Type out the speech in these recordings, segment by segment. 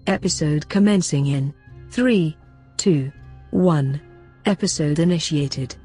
Episode commencing in 3, 2, 1. Episode initiated.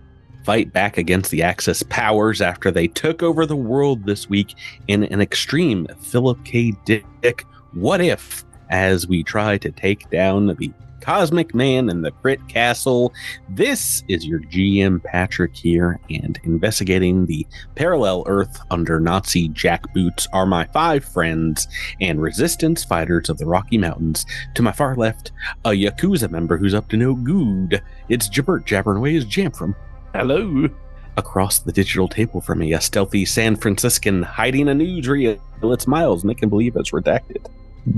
Fight back against the Axis powers after they took over the world this week in an extreme Philip K. Dick what if, as we try to take down the Cosmic Man and the Crit Castle. This is your GM Patrick here, and investigating the parallel Earth under Nazi jackboots are my 5 friends and resistance fighters of the Rocky Mountains. To my far left, a Yakuza member who's up to no good. It's Jabert jabbering away his jam from. Hello. Across the digital table from me, a stealthy San Franciscan hiding a newsreel. It's Miles, making believe it's redacted.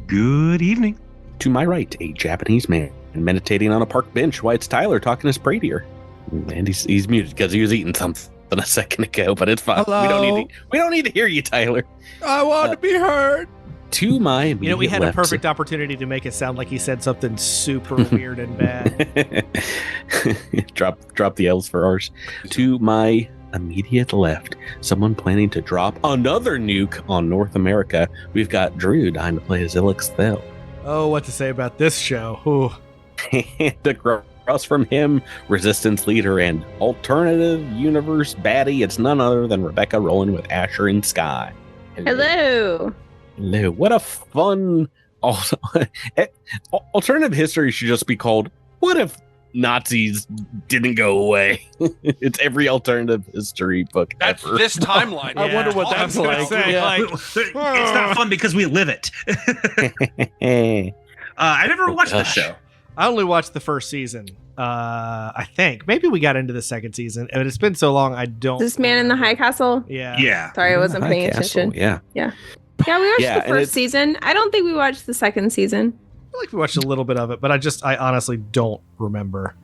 Good evening. To my right, a Japanese man meditating on a park bench while it's Tyler talking his Pradier. And he's muted because he was eating something a second ago, but it's fine. Hello? We don't need to hear you, Tyler. I want to be heard. To my immediate You know, we had left, a perfect opportunity to make it sound like he said something super weird and bad. drop the L's for ours. To my immediate left, someone planning to drop another nuke on North America. We've got Drew dying to play as Ilix Thel. Oh, what to say about this show? Ooh. And across from him, Resistance leader and alternative universe baddie, it's none other than Rebecca rolling with Asher and Sky. Hello. Hello. What a fun alternative history should just be called What If Nazis Didn't Go Away? It's every alternative history book That's ever. this timeline. I wonder what that's like. It's not fun because we live it. I never watched the show. I only watched the first season. I think maybe we got into the second season, but it's been so long. I don't. This man in the High Castle. Yeah. Yeah. Sorry, I wasn't paying attention. Yeah. Yeah, we watched the first season. I don't think we watched the second season. I feel like we watched a little bit of it, but I honestly don't remember.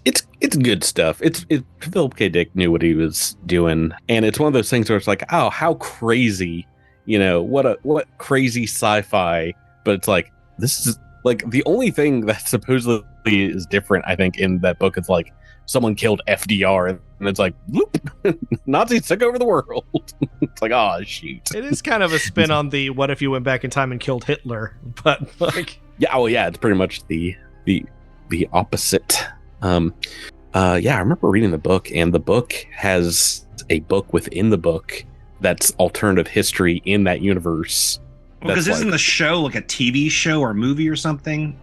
It's good stuff. It's Philip K. Dick knew what he was doing, and it's one of those things where it's like, oh, how crazy, what crazy sci-fi. But it's like, this is like the only thing that supposedly is different, I think, in that book is like someone killed FDR, and it's like, whoop, Nazis took over the world. It's like, oh shoot. It is kind of a spin on the what if you went back in time and killed Hitler, but like, yeah, it's pretty much the opposite. I remember reading the book, and the book has a book within the book that's alternative history in that universe. Because isn't the show like a TV show or movie or something?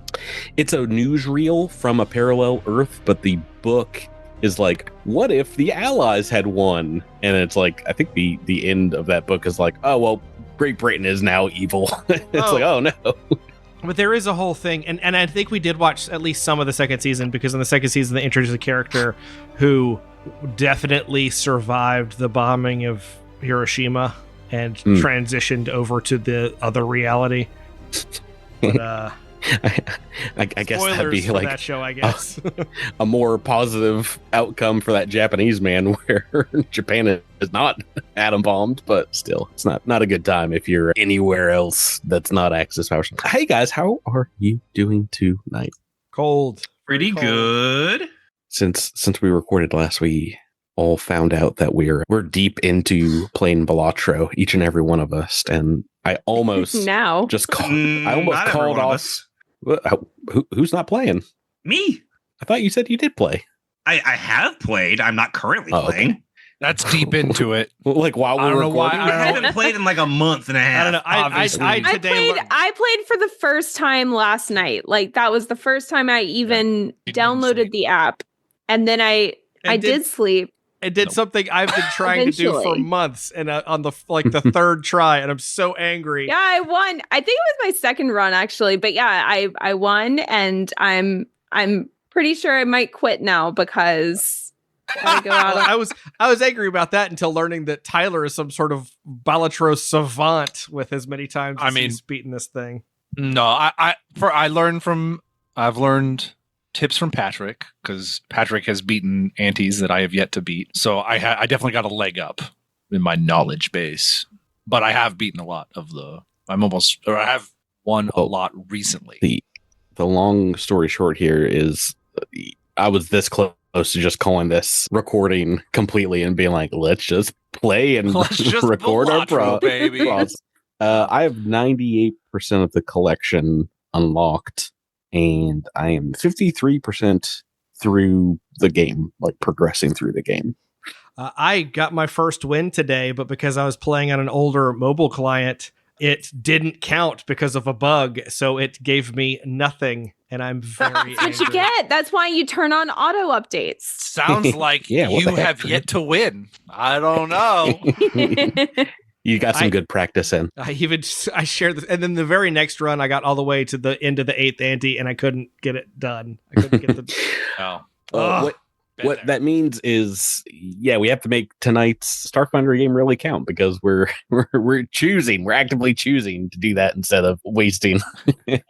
It's a newsreel from a parallel Earth, but the book is like, what if the Allies had won? And it's like, I think the end of that book is like, oh, well, Great Britain is now evil. It's like, oh, no. But there is a whole thing, and I think we did watch at least some of the second season, because in the second season they introduced a character who definitely survived the bombing of Hiroshima and transitioned over to the other reality. But, I guess that'd be for like that show, I guess. a more positive outcome for that Japanese man, where Japan is not atom bombed, but still, it's not a good time if you're anywhere else that's not Axis powers. Hey guys, how are you doing tonight? Cold. Pretty good. Since we recorded last, we all found out that we're deep into playing Balatro, each and every one of us, and I almost now just called off. Who's not playing? Me. I thought you said you did play. I have played. I'm not currently playing. Okay. That's deep into it. Like while we're recording? I haven't played in like a month and a half. I don't know. I played for the first time last night. Like that was the first time I even downloaded the app, and then I did sleep. It did something I've been trying to do for months, and on the third try, and I'm so angry. Yeah, I won. I think it was my second run actually, but yeah, I won, and I'm pretty sure I might quit now because I go out. I was angry about that until learning that Tyler is some sort of Balatro savant with as many times as he's beaten this thing. No, I've learned tips from Patrick, because Patrick has beaten antis that I have yet to beat. So I definitely got a leg up in my knowledge base, but I have beaten a lot of I have won a lot recently. The long story short here is I was this close to just calling this recording completely and being like, let's just play and record our baby. I have 98% of the collection unlocked, and I am 53% through the game, like progressing through the game. I got my first win today, but because I was playing on an older mobile client, it didn't count because of a bug, so it gave me nothing, and I'm very That's what you get. That's why you turn on auto updates. Sounds like you have yet to win. I don't know. You got some good practice in. I shared this, and then the very next run, I got all the way to the end of the 8th ante, and I couldn't get it done. I couldn't get the. What that means is, we have to make tonight's Starfinder game really count, because we're actively choosing to do that instead of wasting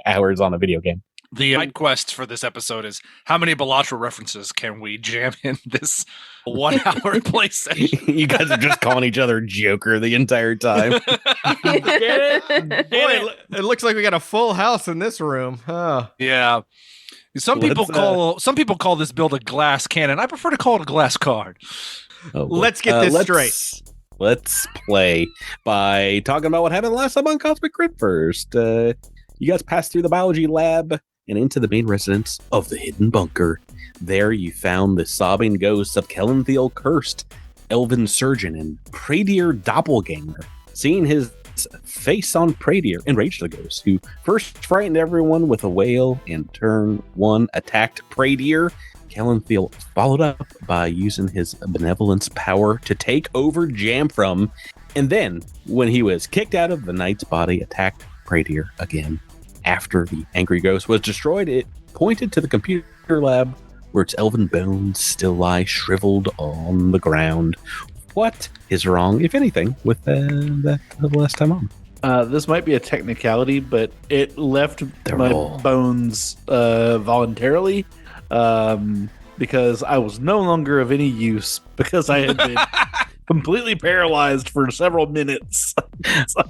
hours on a video game. The side quest for this episode is, how many Balatro references can we jam in this 1 hour play session? You guys are just calling each other Joker the entire time. Get it? Boy, it looks like we got a full house in this room. Oh. Yeah. Some people call this build a glass cannon. I prefer to call it a glass card. Let's get this straight. Let's play by talking about what happened last time on Cosmic Crit first. You guys passed through the biology lab and into the main residence of the hidden bunker. There you found the sobbing ghosts of Kellentheal Cursed, Elven Surgeon, and Pradier Doppelganger. Seeing his face on Pradier enraged the ghost, who first frightened everyone with a wail, and turn 1 attacked Pradier. Kellentheal followed up by using his benevolence power to take over Jamfram, and then, when he was kicked out of the knight's body, attacked Pradier again. After the angry ghost was destroyed, it pointed to the computer lab, where its elven bones still lie shriveled on the ground. What is wrong, if anything, with that the last time on? This might be a technicality, but it left my bones voluntarily because I was no longer of any use, because I had been completely paralyzed for several minutes.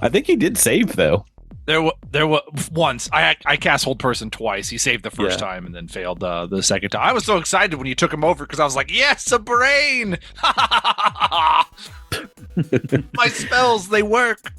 I think he did save, though. There was once. I cast Hold Person twice. He saved the first time and then failed the second time. I was so excited when you took him over, because I was like, yes, a brain! My spells, they work.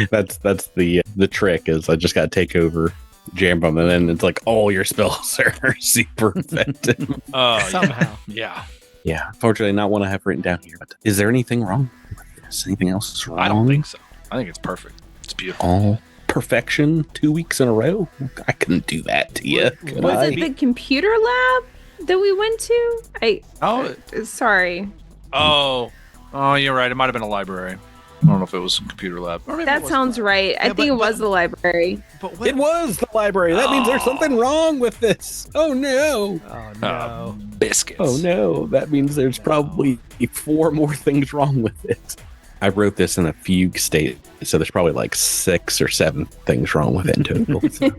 That's the trick, is I just got to take over Jambum, and then it's like all your spells are super effective. Somehow. Yeah. Fortunately, not one I have written down here. But is there anything wrong with this? Anything else wrong? I don't think so. I think it's perfect. It's beautiful. All perfection 2 weeks in a row? I couldn't do that to you. Was it the computer lab that we went to? Sorry. Oh, you're right. It might have been a library. I don't know if it was some computer lab. That sounds right. I think it was the library. It was the library. That means there's something wrong with this. Oh, no. Oh, no. Biscuits. Oh, no. That means there's probably 4 more things wrong with it. I wrote this in a fugue state, so there's probably like 6 or 7 things wrong with it in total. So.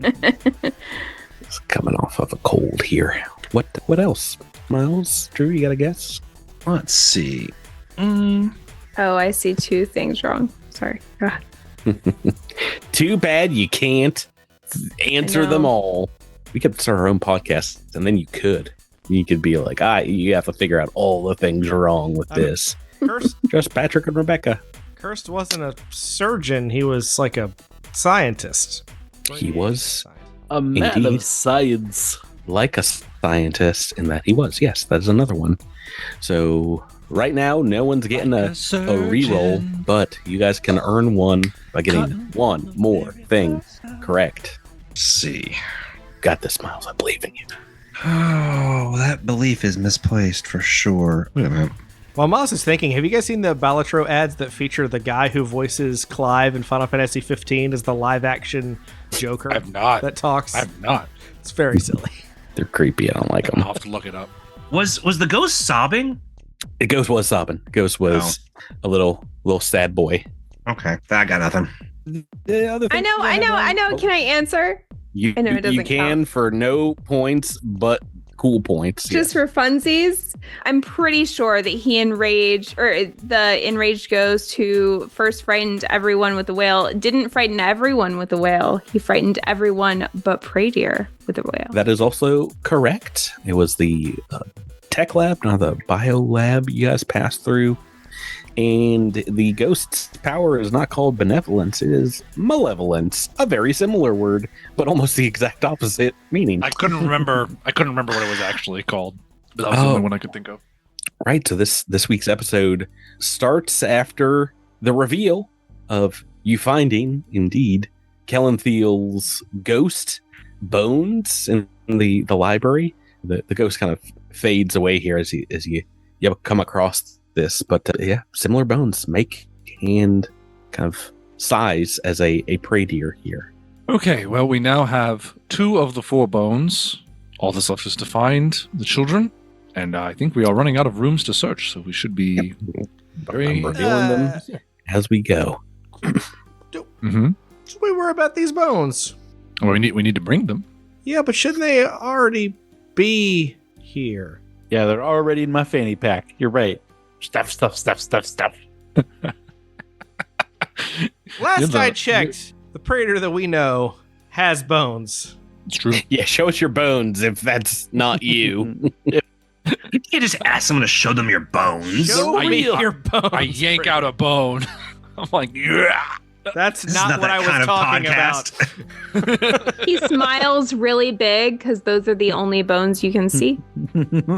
It's coming off of a cold here. What else? Miles? Drew, you got a guess? Let's see. Oh, I see 2 things wrong. Sorry. Too bad you can't answer them all. We could start our own podcast, and then you could be like, you have to figure out all the things wrong with this. Just Patrick and Rebecca. Cursed wasn't a surgeon. He was like a scientist. He was a man of science. Like a scientist, in that he was. Yes, that's another one. So right now, no one's getting a reroll, but you guys can earn one by getting one more thing correct. Let's see. Got this, Miles. I believe in you. Oh, that belief is misplaced for sure. Wait a minute. While Miles is thinking, have you guys seen the Balatro ads that feature the guy who voices Clive in Final Fantasy 15 as the live-action Joker? I've not. That talks. I've not. It's very silly. They're creepy. I don't like them. I'll have to look it up. Was the ghost sobbing? The ghost was sobbing. Ghost was a little sad boy. Okay, I got nothing. I know. Can I answer? You can count. For no points, but cool points. Just for funsies. I'm pretty sure that the enraged ghost who first frightened everyone with the whale didn't frighten everyone with the whale. He frightened everyone but Pradier with the whale. That is also correct. It was the tech lab, not the bio lab you guys passed through. And the ghost's power is not called benevolence, it is malevolence. A very similar word, but almost the exact opposite meaning. I couldn't remember what it was actually called. But that was the only one I could think of. Right, so this week's episode starts after the reveal of you finding, indeed, Kellentheel's ghost bones in the library. The ghost kind of fades away here as you come across this, but similar bones, make and kind of size as a prey deer here. Okay, well, we now have 2 of the 4 bones. All that's left is to find the children, and I think we are running out of rooms to search, so we should be I'm revealing them as we go. Should we worry about these bones? Well, we need to bring them. Yeah, but shouldn't they already be here? Yeah, they're already in my fanny pack. You're right. Stuff. Last I checked, the predator that we know has bones. It's true. Yeah, show us your bones if that's not you. You can't just ask someone to show them your bones. Show me your bones. I yank out a bone. I'm like, yeah. That's not what I was talking about. He smiles really big because those are the only bones you can see.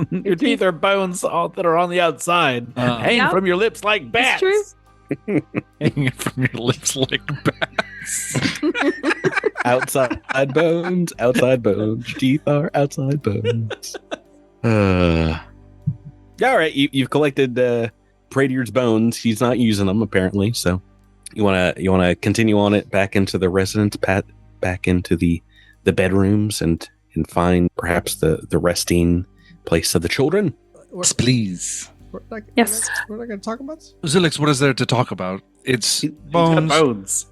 Your teeth are bones that are on the outside. Hang from your lips like bats. It's true. Hanging from your lips like bats. outside bones. Teeth are outside bones. All right, you've collected Praedier's bones. He's not using them apparently, so you wanna continue on it back into the residence, back into the bedrooms and find perhaps the resting place of the children. Please. Yes. We're not going to talk about this? Zilix, what is there to talk about? It's Bones.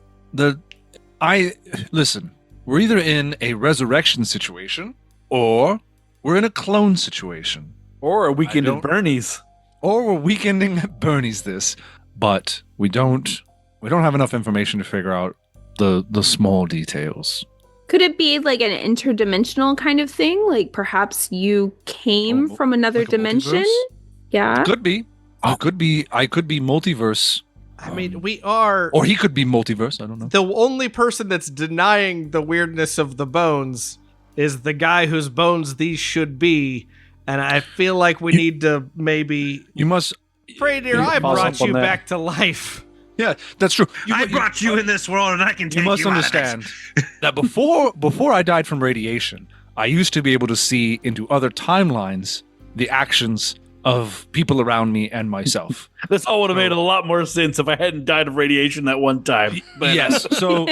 Listen, we're either in a resurrection situation or we're in a clone situation. Or a weekend at Bernie's. Or we're weekending at Bernie's but we don't have enough information to figure out the small details. Could it be like an interdimensional kind of thing? Like perhaps you came from another like dimension? Yeah. Could be. I could be multiverse. I mean, we are... Or he could be multiverse, I don't know. The only person that's denying the weirdness of the bones is the guy whose bones these should be, and I feel like we need to maybe... You must... Praedier, I brought you back to life. Yeah, that's true. I brought you in this world, and I can take you out. You must understand that before I died from radiation, I used to be able to see into other timelines the actions of people around me and myself. This all would have made a lot more sense if I hadn't died of radiation that one time. But yes. So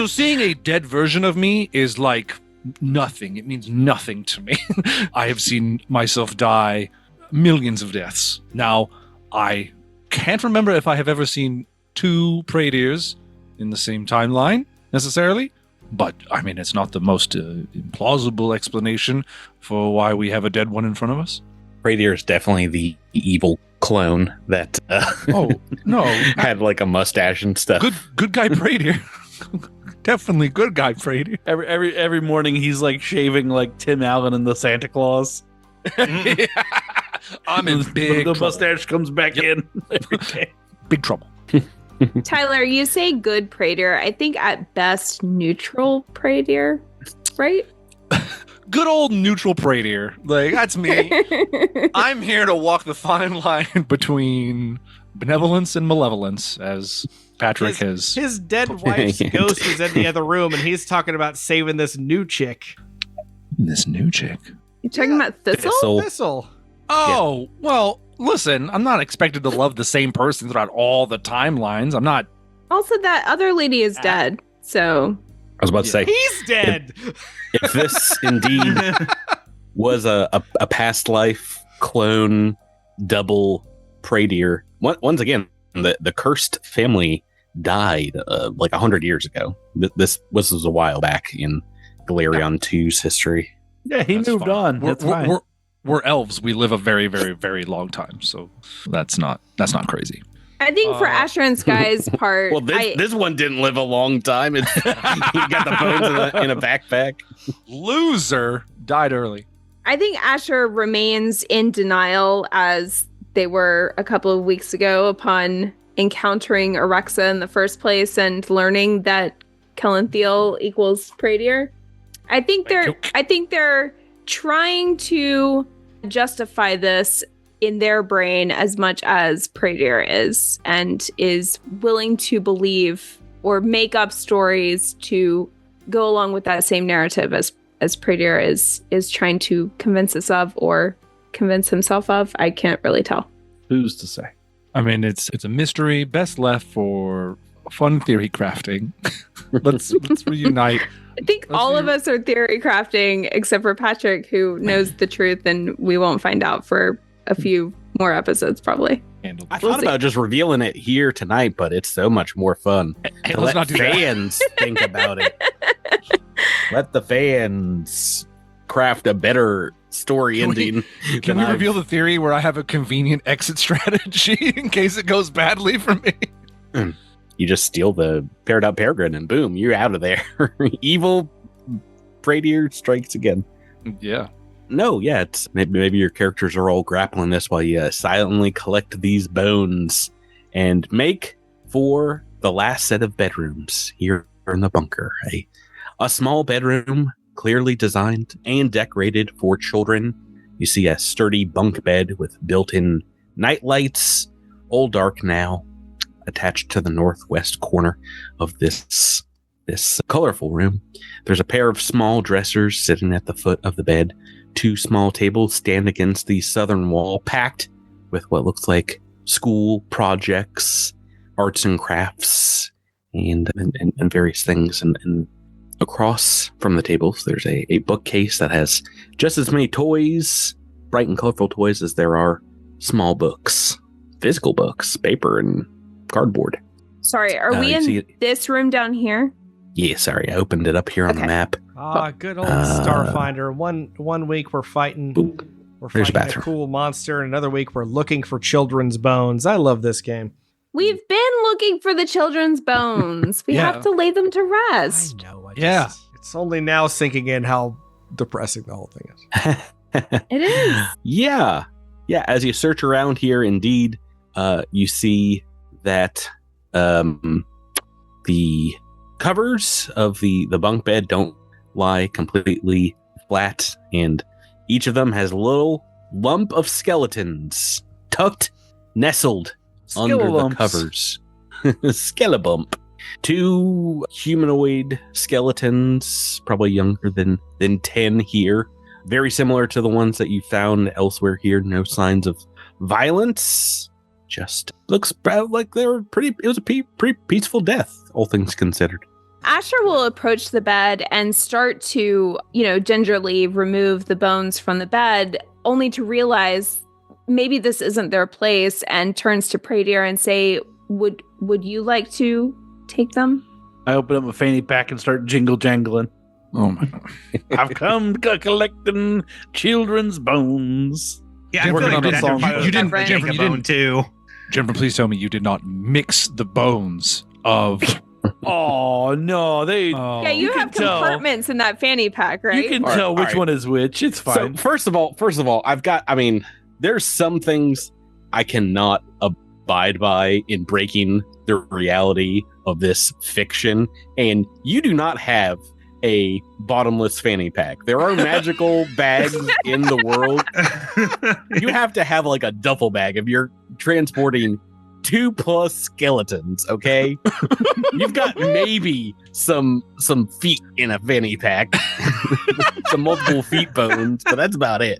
seeing a dead version of me is like nothing. It means nothing to me. I have seen myself die millions of deaths. Now, I can't remember if I have ever seen 2 Praediers in the same timeline necessarily, but I mean, it's not the most implausible explanation for why we have a dead one in front of us. Praedier is definitely the evil clone that had like a mustache and stuff. Good guy Praedier. Definitely good guy Praedier. Every morning he's like shaving like Tim Allen and the Santa Claus. I'm in big trouble. The trouble. mustache comes back in every day. Big trouble. Tyler, you say good Praedier. I think at best neutral Praedier, right? Good old neutral Praedier. Like, that's me. I'm here to walk the fine line between benevolence and malevolence, as Patrick has. His dead wife's ghost is in the other room, and he's talking about saving this new chick. This new chick? You talking about Thistle? Thistle. Oh, well, listen, I'm not expected to love the same person throughout all the timelines. I'm not. Also, that other lady is dead, so. I was about to say, he's dead. If this indeed was a past life clone double Praedier, once again, the cursed family died like 100 years ago. This was a while back in Galerion 2's history. Yeah, he moved on. That's fine. We're elves. We live a very, very, very long time, so that's not crazy. I think for Asher and Sky's part, well, this one didn't live a long time. He got the bones in a backpack. Loser died early. I think Asher remains in denial as they were a couple of weeks ago upon encountering Marixah in the first place and learning that Kelanthiel equals Pradier. I think they're trying to justify this in their brain as much as Pradier is, and is willing to believe or make up stories to go along with that same narrative as Pradier is trying to convince us of or convince himself of. I can't really tell. Who's to say? I mean, it's a mystery best left for fun theory crafting. let's reunite. I think all of us are theory crafting except for Patrick, who knows the truth, and we won't find out for a few more episodes probably. I thought about just revealing it here tonight, but it's so much more fun to let's let not do fans think about it. Let the fans craft a better story ending. Can we reveal the theory where I have a convenient exit strategy in case it goes badly for me? You just steal the paired up peregrine and boom, you're out of there. Evil Pradier strikes again. Yeah. No, yeah, it's maybe your characters are all grappling this while you silently collect these bones and make for the last set of bedrooms here in the bunker. A small bedroom, clearly designed and decorated for children. You see a sturdy bunk bed with built-in night lights, all dark now, attached to the northwest corner of this colorful room. There's a pair of small dressers sitting at the foot of the bed. 2 small tables stand against the southern wall, packed with what looks like school projects, arts and crafts, and various things. And across from the tables, there's a bookcase that has just as many toys, bright and colorful toys, as there are small books, physical books, paper and cardboard. Sorry, are we in this room down here? Yeah, sorry, I opened it up here on the map. Good old Starfinder. One week we're fighting a cool monster, and another week we're looking for children's bones. I love this game. We've been looking for the children's bones. We have to lay them to rest. I know. It's only now sinking in how depressing the whole thing is. It is. Yeah. As you search around here, indeed, you see that the covers of the bunk bed don't lie completely flat, and each of them has a little lump of skeletons nestled under the covers. Skelebump. 2 humanoid skeletons, probably younger than 10 here. Very similar to the ones that you found elsewhere here. No signs of violence. Just looks like they were it was a pretty peaceful death, all things considered. Asher will approach the bed and start to, gingerly remove the bones from the bed, only to realize maybe this isn't their place, and turns to Pradier and say, would you like to take them? I open up my fanny pack and start jingle jangling. Oh my God. I've come collecting children's bones. Yeah, I feel like you didn't take a bone too. Jennifer, please tell me you did not mix the bones of... Oh, no. Yeah, you have compartments in that fanny pack, right? You can tell which one is which. It's fine. So first of all, there's some things I cannot abide by in breaking the reality of this fiction, and you do not have a bottomless fanny pack. There are magical bags in the world. You have to have like a duffel bag if you're transporting 2+ skeletons, okay? You've got maybe some feet in a fanny pack. Some multiple feet bones, but that's about it.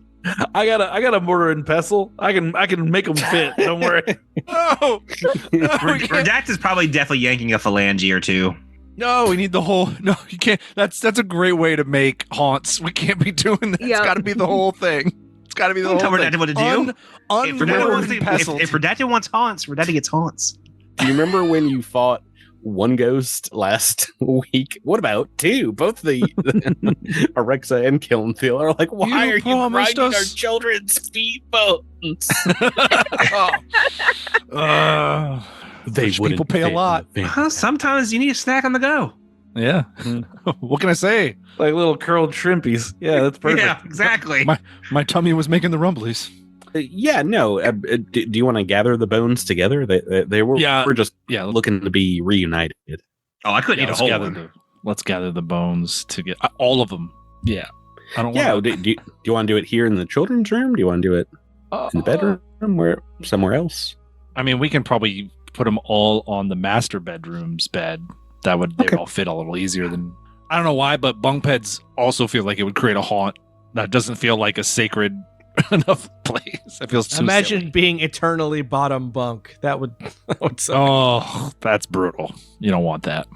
I got a mortar and pestle. I can make them fit. Don't worry. No, Redact is probably definitely yanking a phalange or 2. No, we need the whole. No, you can't. That's a great way to make haunts. We can't be doing that. Yep. It's got to be the whole thing. It's got to be the whole thing. Tell Redacted what to do. If Redacted wants haunts, Redacted gets haunts. Do you remember when you fought one ghost last week? What about 2? Both the Marixah and Kelanthiel are like, why are you grinding our children's feet bones? They people pay a lot. Sometimes you need a snack on the go. Yeah. What can I say? Like little curled shrimpies. Yeah, that's perfect. Yeah, exactly. My tummy was making the rumblies. Yeah, no. Do you want to gather the bones together? They were we're just looking to be reunited. Oh, I couldn't eat a whole one. Let's gather the bones to get all of them. Yeah. I don't want to. Do you want to do it here in the children's room? Do you want to do it in the bedroom or somewhere else? I mean, we can probably put them all on the master bedroom's bed. They all fit a little easier than... I don't know why, but bunk beds also feel like it would create a haunt. That doesn't feel like a sacred enough place. It feels too Imagine silly. being eternally bottom bunk. That would suck. Oh, that's brutal. You don't want that.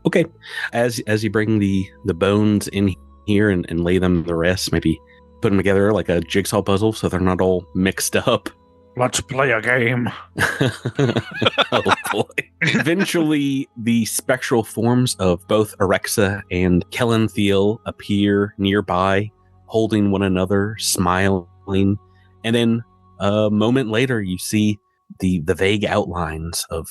Okay. As you bring the bones in here and lay them to rest, maybe put them together like a jigsaw puzzle so they're not all mixed up. Let's play a game. Oh boy. Eventually, the spectral forms of both Marixah and Kelanthiel appear nearby, holding one another, smiling. And then a moment later, you see the vague outlines of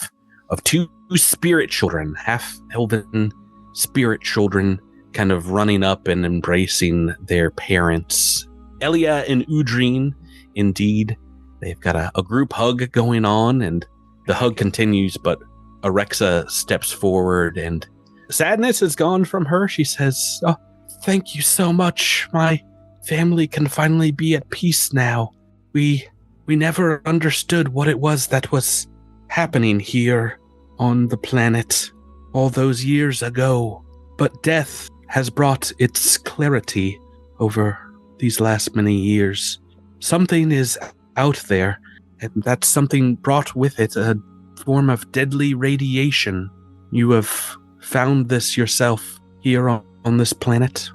two spirit children, half-elven spirit children, kind of running up and embracing their parents. Elia and Udrine, indeed. They've got a group hug going on, and the hug continues, but Marixah steps forward, and sadness is gone from her. She says, "Oh, thank you so much. My family can finally be at peace now. We never understood what it was that was happening here on the planet all those years ago, but death has brought its clarity over these last many years. Something is out there, and that something brought with it a form of deadly radiation. You have found this yourself here on this planet?"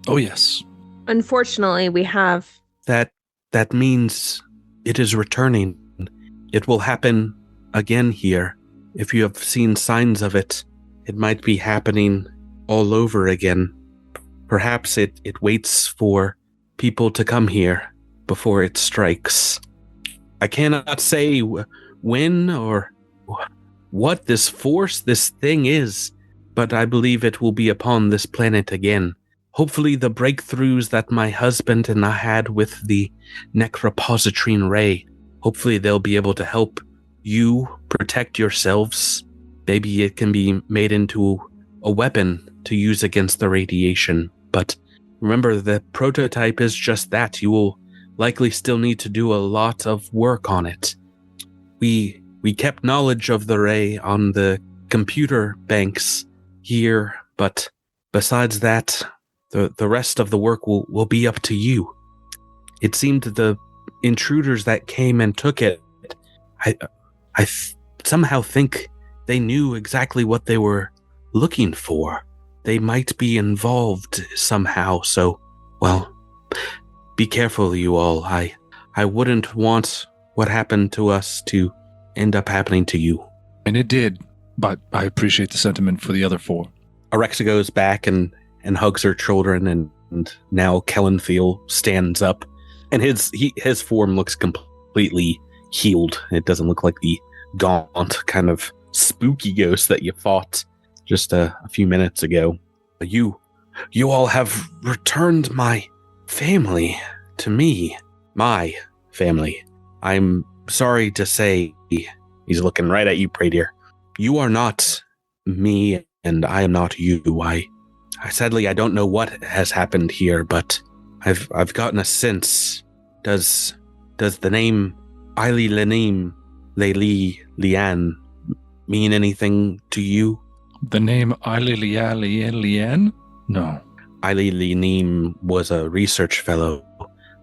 Oh, yes. Unfortunately, we have. That means it is returning. It will happen again here. If you have seen signs of it, it might be happening all over again. Perhaps it waits for people to come here before it strikes. I cannot say when or what this force, this thing is, but I believe it will be upon this planet again. Hopefully the breakthroughs that my husband and I had with the necropositrine ray, hopefully they'll be able to help you protect yourselves. Maybe it can be made into a weapon to use against the radiation. But remember, the prototype is just that. You will likely still need to do a lot of work on it. We kept knowledge of the ray on the computer banks here, but besides that, the rest of the work will be up to you. It seemed the intruders that came and took it, I somehow think they knew exactly what they were looking for. They might be involved somehow, so, well, be careful, you all. I wouldn't want what happened to us to end up happening to you. And it did, but I appreciate the sentiment for the other four. Marixah goes back and hugs her children, and now Kelanthiel stands up, and his form looks completely healed. It doesn't look like the gaunt kind of spooky ghost that you fought just a few minutes ago. You all have returned my family to me. My family. I'm sorry to say, he's looking right at you, Pradier. You are not me, and I am not you. I sadly, I don't know what has happened here, but I've gotten a sense. Does the name Eileelineem, Lian, mean anything to you? The name Eileelineem? No. Eileelineem was a research fellow,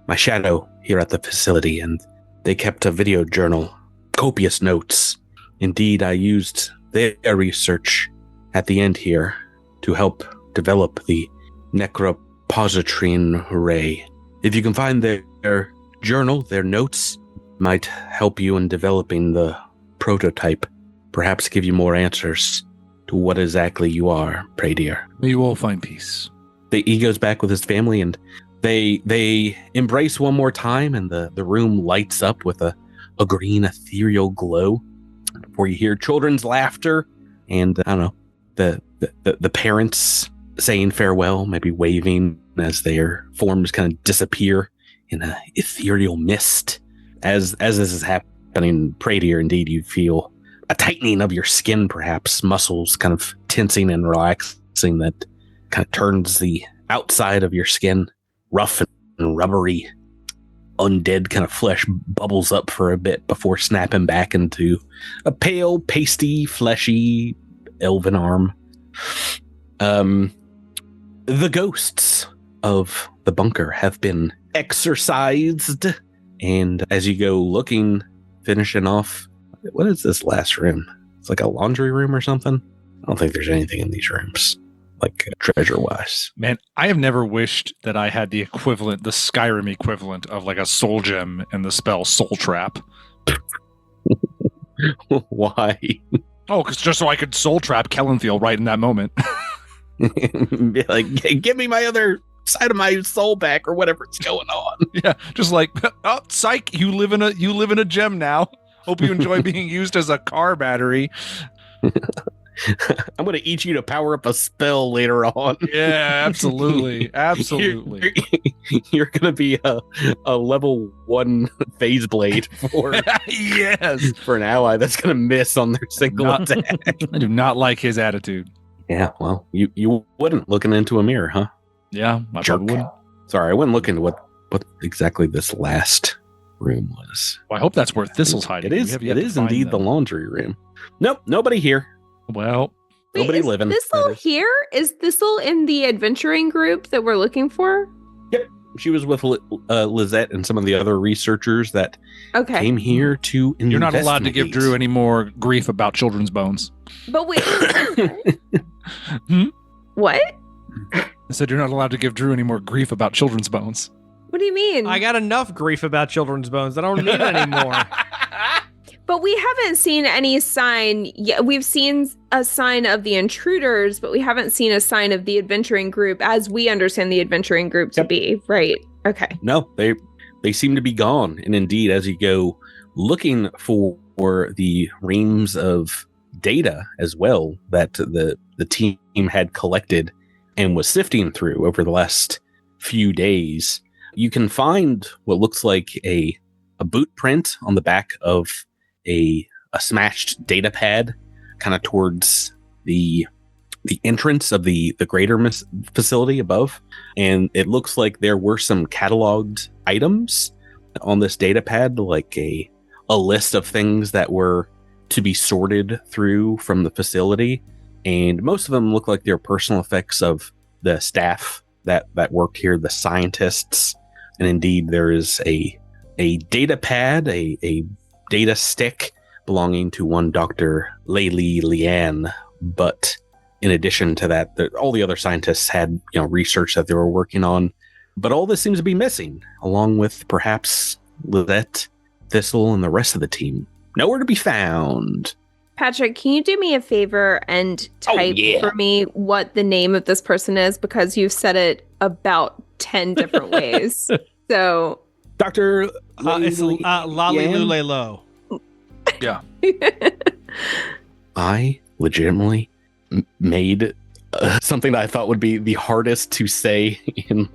my shadow here at the facility, and they kept a video journal, copious notes. Indeed, I used their research at the end here to help develop the necropositrine ray. If you can find their journal, their notes, might help you in developing the prototype, perhaps give you more answers to what exactly you are, Pradier. May you all find peace. He goes back with his family, and they embrace one more time, and the room lights up with a green ethereal glow before you hear children's laughter and, I don't know, the parents saying farewell, maybe waving as their forms kind of disappear in a ethereal mist. As this is happening, Pradier, indeed, you feel a tightening of your skin, perhaps muscles kind of tensing and relaxing that kind of turns the outside of your skin rough and rubbery. Undead kind of flesh bubbles up for a bit before snapping back into a pale, pasty, fleshy elven arm. The ghosts of the bunker have been exorcised, and as you go looking, finishing off, what is this last room? It's like a laundry room or something. I don't think there's anything in these rooms, like treasure-wise. Man, I have never wished that I had the equivalent, the Skyrim equivalent of like a soul gem and the spell Soul Trap. Why? Oh, because just so I could soul trap Kellenfiel right in that moment. Be like, hey, give me my other side of my soul back or whatever's going on. Yeah, just like, oh, psych, you live in a gem now. Hope you enjoy being used as a car battery. I'm going to eat you to power up a spell later on. Yeah, absolutely. Absolutely. You're going to be a level 1 phase blade for yes, for an ally that's going to miss on their single attack. I do not like his attitude. Yeah, well, you wouldn't looking into a mirror, huh? Yeah, I probably would. Sorry, I wouldn't look into what exactly this last room was. Well, I hope that's where Thistle's hiding. It is indeed the laundry room. Nope, nobody here. Well, nobody living. Is Thistle here? Is Thistle in the adventuring group that we're looking for? Yep. She was with Lizette and some of the other researchers that came here to investigate. You're not allowed to give Drew any more grief about children's bones. But wait. Hmm? What? I said you're not allowed to give Drew any more grief about children's bones. What do you mean? I got enough grief about children's bones. I don't need it anymore. But we haven't seen any sign yet. We've seen a sign of the intruders, but we haven't seen a sign of the adventuring group as we understand the adventuring group to be, right? Okay. No, they seem to be gone. And indeed, as you go looking for the reams of data as well that the team had collected and was sifting through over the last few days, you can find what looks like a boot print on the back of a smashed data pad kind of towards the entrance of the greater facility above. And it looks like there were some cataloged items on this data pad, like a list of things that were to be sorted through from the facility. And most of them look like they're personal effects of the staff that worked here, the scientists. And indeed, there is a data pad, a data stick belonging to one Dr. Eileelineem. But in addition to that, all the other scientists had research that they were working on. But all this seems to be missing, along with perhaps Lizette, Thistle, and the rest of the team. Nowhere to be found. Patrick, can you do me a favor and type for me what the name of this person is? Because you've said it about 10 different ways. So, Dr. It's Lalilulelo. Yeah. I legitimately made something that I thought would be the hardest to say in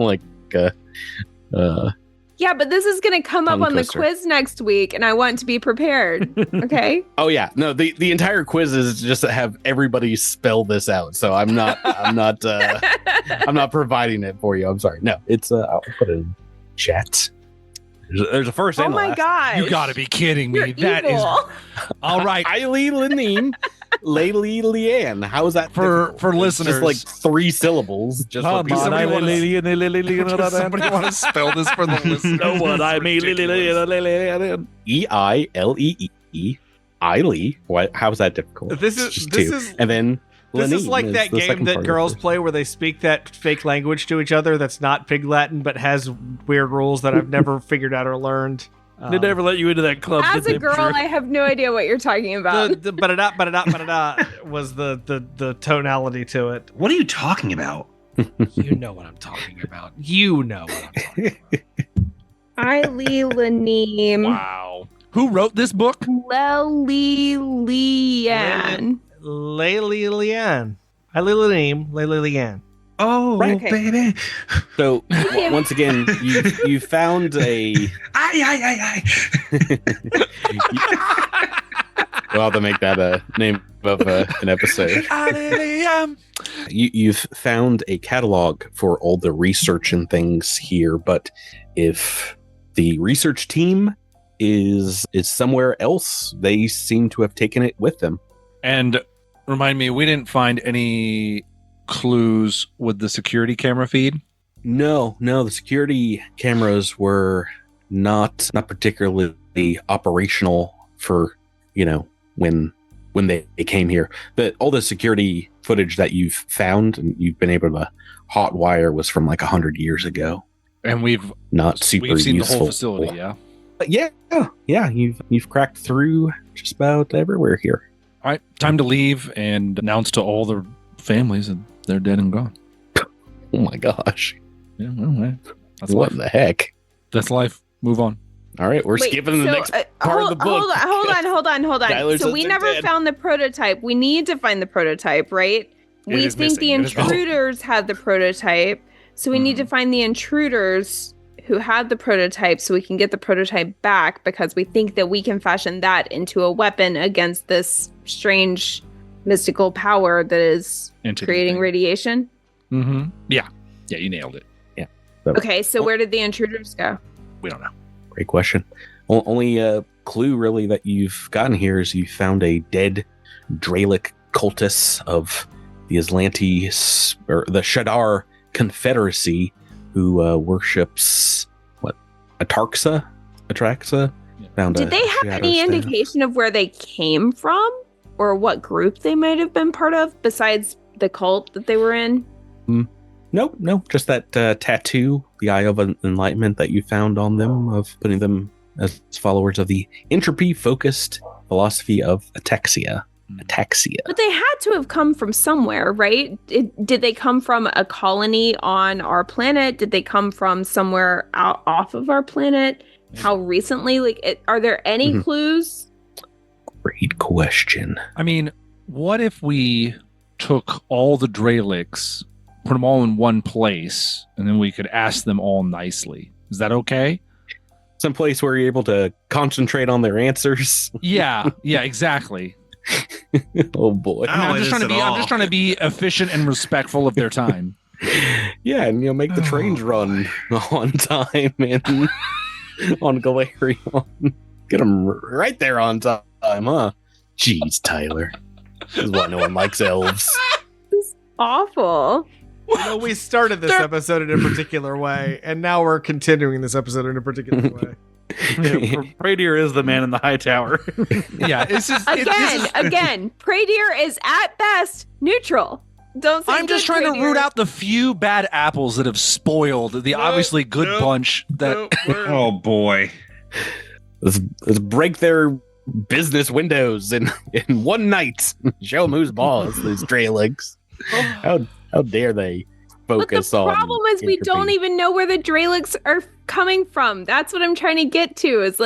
yeah, but this is going to come up on the quiz next week, and I want to be prepared. Okay. Oh yeah, no. The entire quiz is just to have everybody spell this out. So I'm not providing it for you. I'm sorry. No, it's I'll put it in chat. There's a first and a last. Oh my god! You got to be kidding me. You're That evil. is all right. Eileelineem, Eileelineem. How is that for listeners? Just like 3 syllables. Just somebody want to spell this for the listeners? No one. I mean, Eileee. Eilee. What? How's that difficult? This is and then. This is like that the game that girls play where they speak that fake language to each other that's not Pig Latin but has weird rules that I've never figured out or learned. They never let you into that club. As a girl, I have no idea what you're talking about. The ba-da-da was the tonality to it. What are you talking about? You know what I'm talking about. You know what I'm talking about. Eileelineem. Wow. Who wrote this book? Eileelineem. Eileelineem. Eileelineem. Oh, Right. Okay. baby. So once again, you found a. Aye. We'll have to make that a name of an episode. Eileelineem. You've found a catalog for all the research and things here, but if the research team is somewhere else, they seem to have taken it with them. And remind me, we didn't find any clues with the security camera feed. No, the security cameras were not particularly operational for, when they came here. But all the security footage that you've found and you've been able to hotwire was from like 100 years ago. And we've Not super seen useful. the whole facility, yeah. But yeah, you've cracked through just about everywhere here. All right, time to leave and announce to all the families that they're dead and gone. Oh my gosh. Yeah, well, that's What life. the heck? That's life. Move on. All right, we're Wait, skipping the so, next part of the book. Hold on. Tyler So says we they're never dead. found the prototype. We need to find the prototype, right? We is think the missing. It is missing. intruders had the prototype. So we need to find the intruders who had the prototype so we can get the prototype back, because we think that we can fashion that into a weapon against this strange mystical power that is Entity creating thing. radiation. Mm-hmm. Yeah, you nailed it. Okay, so where did the intruders go? We don't know. Great question. Only clue really that you've gotten here is you found a dead Dralic cultist of the Aslantes, or the Shadar Confederacy, who worships Atraxa? Found Did they have any indication of where they came from or what group they might have been part of besides the cult that they were in? No, just that tattoo, the Eye of Enlightenment that you found on them, of putting them as followers of the entropy-focused philosophy of ataxia. But they had to have come from somewhere, right? Did they come from a colony on our planet? Did they come from somewhere off of our planet? How recently? Are there any clues? Great question. I mean, what if we took all the Dralics, put them all in one place, and then we could ask them all nicely? Is that okay? Some place where you're able to concentrate on their answers. Yeah, exactly. Oh boy. I don't I'm like just this trying to at be. I'm all. just trying to be efficient and respectful of their time. Yeah, and make the trains run on time and on Galarion. Get them right there on time, huh? Jeez, Tyler. This is why no one likes elves. Awful. We started this episode in a particular way, and now we're continuing this episode in a particular way. Pradier is the man in the high tower. Yeah, it's just Again, Pradier is at best neutiral. Don't say I'm just good, trying to Pradier. root out the few bad apples that have spoiled the obviously good bunch. That Oh boy. Let's break their business windows in one night. Show them who's boss, these Dralics. How dare they But the focus on problem is we don't entropy. even know where the Dralics are coming from. That's what I'm trying to get to. Is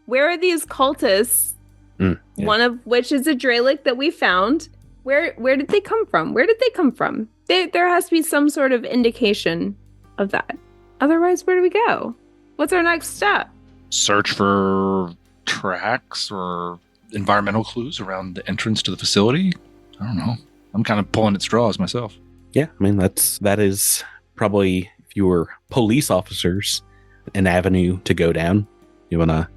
where are these cultists? Yeah. One of which is a Dralic that we found. Where did they come from? Where did they come from? There has to be some sort of indication of that. Otherwise, where do we go? What's our next step? search for tracks or environmental clues around the entrance to the facility. I don't know. I'm kind of pulling at straws myself. Yeah, I mean that is probably, if you were police officers, an avenue to go down. You wanna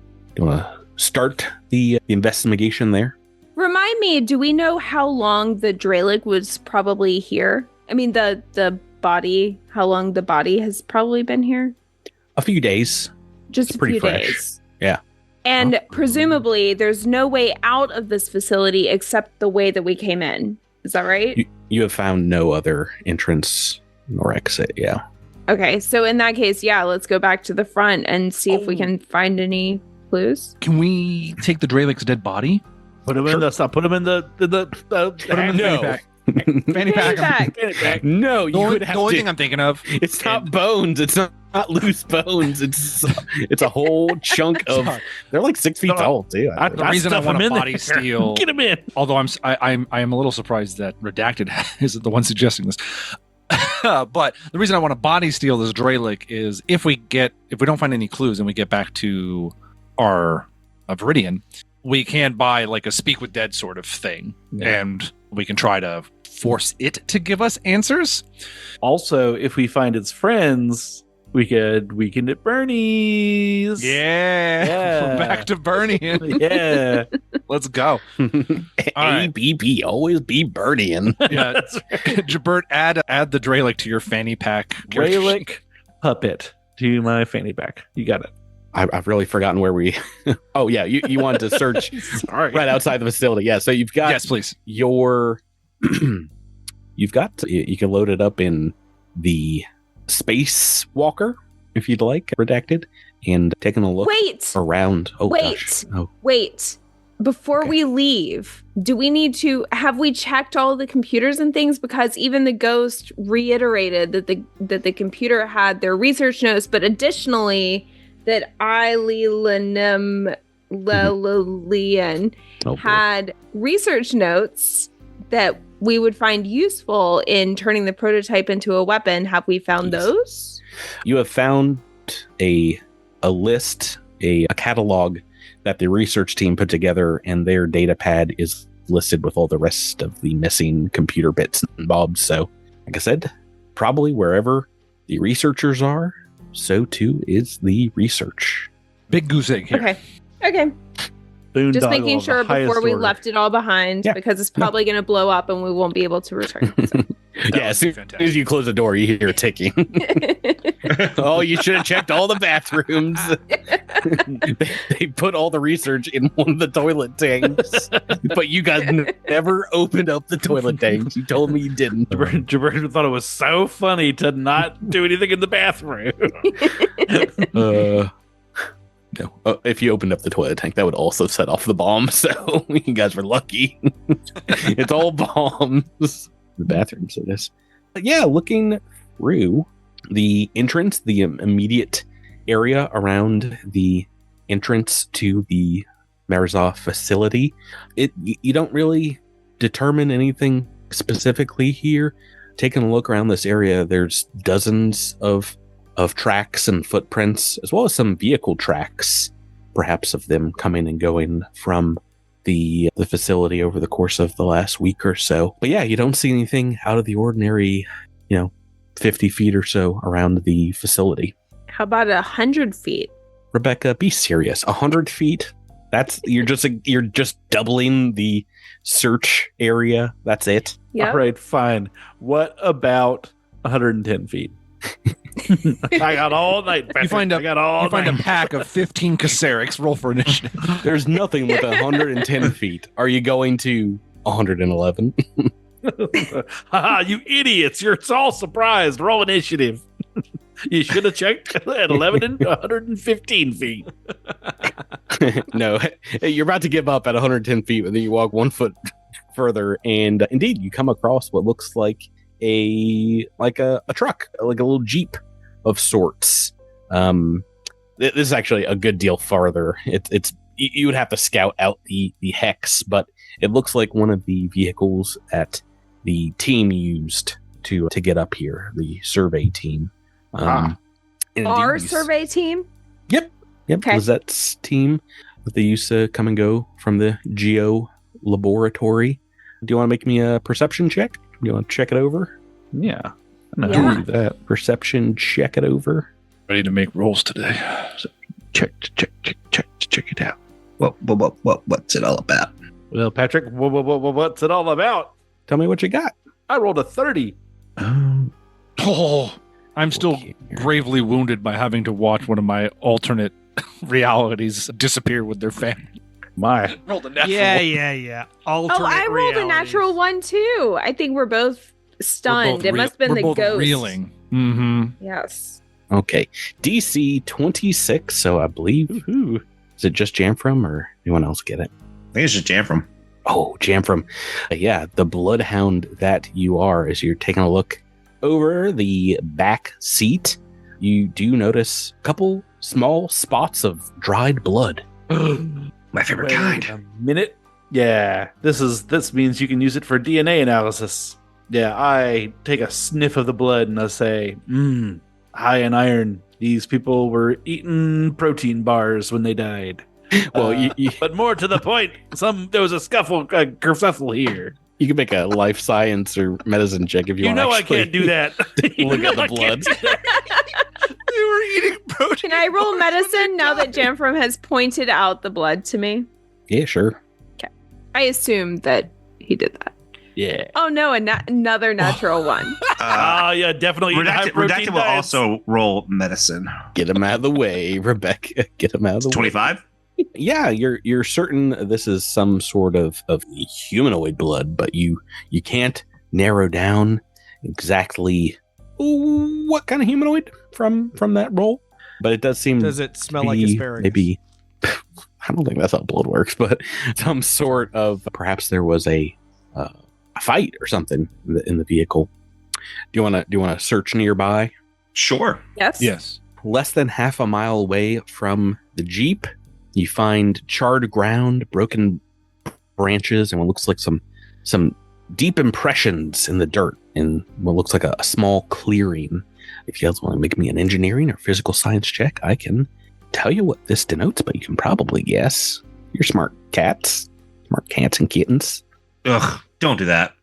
start the investigation there? Remind me, do we know how long the Dralic was probably here? I mean, the body, how long the body has probably been here? A few days. Just It's a pretty few fresh. days. Yeah. And presumably, there's no way out of this facility except the way that we came in. Is that right? You have found no other entrance nor exit. Yeah. Okay, so in that case, yeah, let's go back to the front and see if we Oh. can find any clues. Can we take the Dralic's dead body? Put him in the stop. Put him in the Put him in the No. fanny pack. Fanny pack. Back. No, you The only, would the have only to. thing I'm thinking of. It's not bones. It's not loose bones. It's a whole chunk of. They're like 6 feet No, tall too. The reason I stuff want him a in body there. steal, Get him in. although I am a little surprised that Redacted isn't the one suggesting this. But the reason I want to body steal this Dralic is if we don't find any clues and we get back to our Viridian, we can buy like a speak with dead sort of thing, and we can try to force it to give us answers. Also, if we find its friends, we could weaken at Bernie's. Yeah. We're back to Bernie. Yeah. Let's go. ABB, always be Birdian. Yeah. Jabert, add the Dralic to your fanny pack. Dralic puppet to my fanny pack. You got it. I've really forgotten where we. Oh yeah, you wanted to search right outside the facility. Yeah, so you've got yes, please. Your you can load it up in the Space Walker if you'd like, redacted, and taking a look around. Oh, wait. Oh. Wait. Before we leave, have we checked all the computers and things? Because even the ghost reiterated that the computer had their research notes, but additionally that Eileelineem had research notes that we would find useful in turning the prototype into a weapon. Have we found those? You have found a list, a catalog that the research team put together, and their data pad is listed with all the rest of the missing computer bits and bobs. So, like I said, probably wherever the researchers are, so too is the research. Big goose egg here. Okay. Just making sure before we left it all behind, because it's probably going to blow up and we won't be able to return. So. Yeah, as soon as you close the door, you hear ticking. Oh, you should have checked all the bathrooms. They put all the research in one of the toilet tanks, but you guys never opened up the toilet tanks. You told me you didn't. Jabert thought it was so funny to not do anything in the bathroom. No. If you opened up the toilet tank, that would also set off the bomb. So you guys were lucky. It's all bombs. The bathrooms it is. But yeah, looking through the entrance, the immediate area around the entrance to the Marixah facility, you don't really determine anything specifically here. Taking a look around this area, there's dozens of tracks and footprints, as well as some vehicle tracks, perhaps of them coming and going from the facility over the course of the last week or so. But yeah, you don't see anything out of the ordinary, 50 feet or so around the facility. How about 100 feet? Rebecca, be serious. 100 feet? You're just doubling the search area. That's it. Yep. All right, fine. What about 110 feet? I got all night. Patrick. You find a pack of 15 Cassarics. Roll for initiative. There's nothing with 110 feet. Are you going to 111? Haha, you idiots! You're all surprised. Roll initiative. You should have checked at 11 and 115 feet. No, you're about to give up at 110 feet, but then you walk 1 foot further, and indeed, you come across what looks like a truck, like a little Jeep of sorts. This is actually a good deal farther. It's you would have to scout out the hex, but it looks like one of the vehicles that the team used to get up here, the survey team. Our survey team? Yep. Okay. Lizette's team that they used to come and go from the Geo laboratory. Do you want to make me a perception check? Do you want to check it over? Yeah. I know how to do that. Perception, check it over. Ready to make rolls today. Check it out. What's it all about? Well, Patrick, what's it all about? Tell me what you got. I rolled a 30. Oh, I'm still gravely wounded by having to watch one of my alternate realities disappear with their family. My. Rolled a natural. Yeah. Alternate I rolled a natural one too. I think we're both stunned. It must have been the ghost. Reeling. Mm-hmm. Yes. Okay. DC 26, so I believe. Is it just Jamfram or anyone else get it? I think it's just Jamfram. Oh, Jamfram. Yeah, the bloodhound that you are, as you're taking a look over the back seat, you do notice a couple small spots of dried blood. My favorite kind. A minute. Yeah, this means you can use it for DNA analysis. Yeah, I take a sniff of the blood and I say, high in iron. These people were eating protein bars when they died. Well, but more to the point, there was a kerfuffle here. You can make a life science or medicine check if you want. I can't do that. Look at the blood. They were eating protein. Can I roll medicine now that Jamfram has pointed out the blood to me? Yeah, sure. Okay. I assume that he did that. Yeah. Oh no, another natural one. Yeah, definitely. Redacted will also roll medicine. Get him out of the way, Rebecca. Get him out of the way. 25? Yeah, you're certain this is some sort of humanoid blood, but you can't narrow down exactly what kind of humanoid from that roll. But it does seem. Does it smell like asparagus? Maybe. I don't think that's how blood works, but some sort of perhaps there was a fight or something in the vehicle. Do you want to search nearby? Sure. Yes. Less than half a mile away from the Jeep, you find charred ground, broken branches, and what looks like some deep impressions in the dirt in what looks like a small clearing. If you guys want to make me an engineering or physical science check, I can tell you what this denotes, but you can probably guess. You're smart cats and kittens. Ugh, don't do that.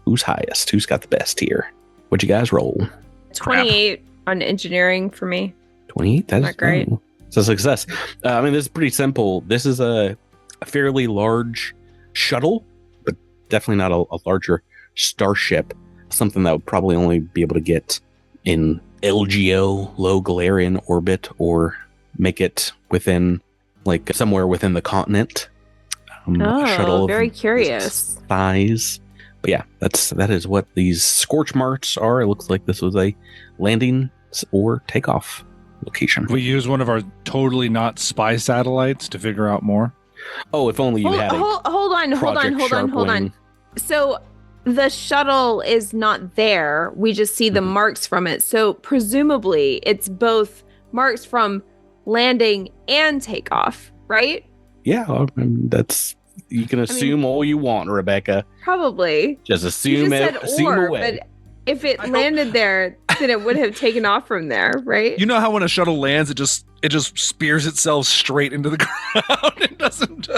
Who's highest? Who's got the best here? What'd you guys roll? 28 on engineering for me. 28? That's not great. It's a success. I mean, this is pretty simple. This is a fairly large shuttle, but definitely not a larger starship. Something that would probably only be able to get in LGO, low Galarian orbit, or make it within, like, somewhere within the continent. A shuttle very of curious. Size. But yeah, that is what these scorch marks are. It looks like this was a landing or takeoff location. We use one of our totally not spy satellites to figure out more. Oh, if only you had a hold on. So the shuttle is not there. We just see the marks from it. So presumably it's both marks from landing and takeoff, right? Yeah, I mean, you can assume all you want, Rebecca. Probably. Just assume away. But if it landed there, then it would have taken off from there, right? You know how when a shuttle lands, it just spears itself straight into the ground. It doesn't.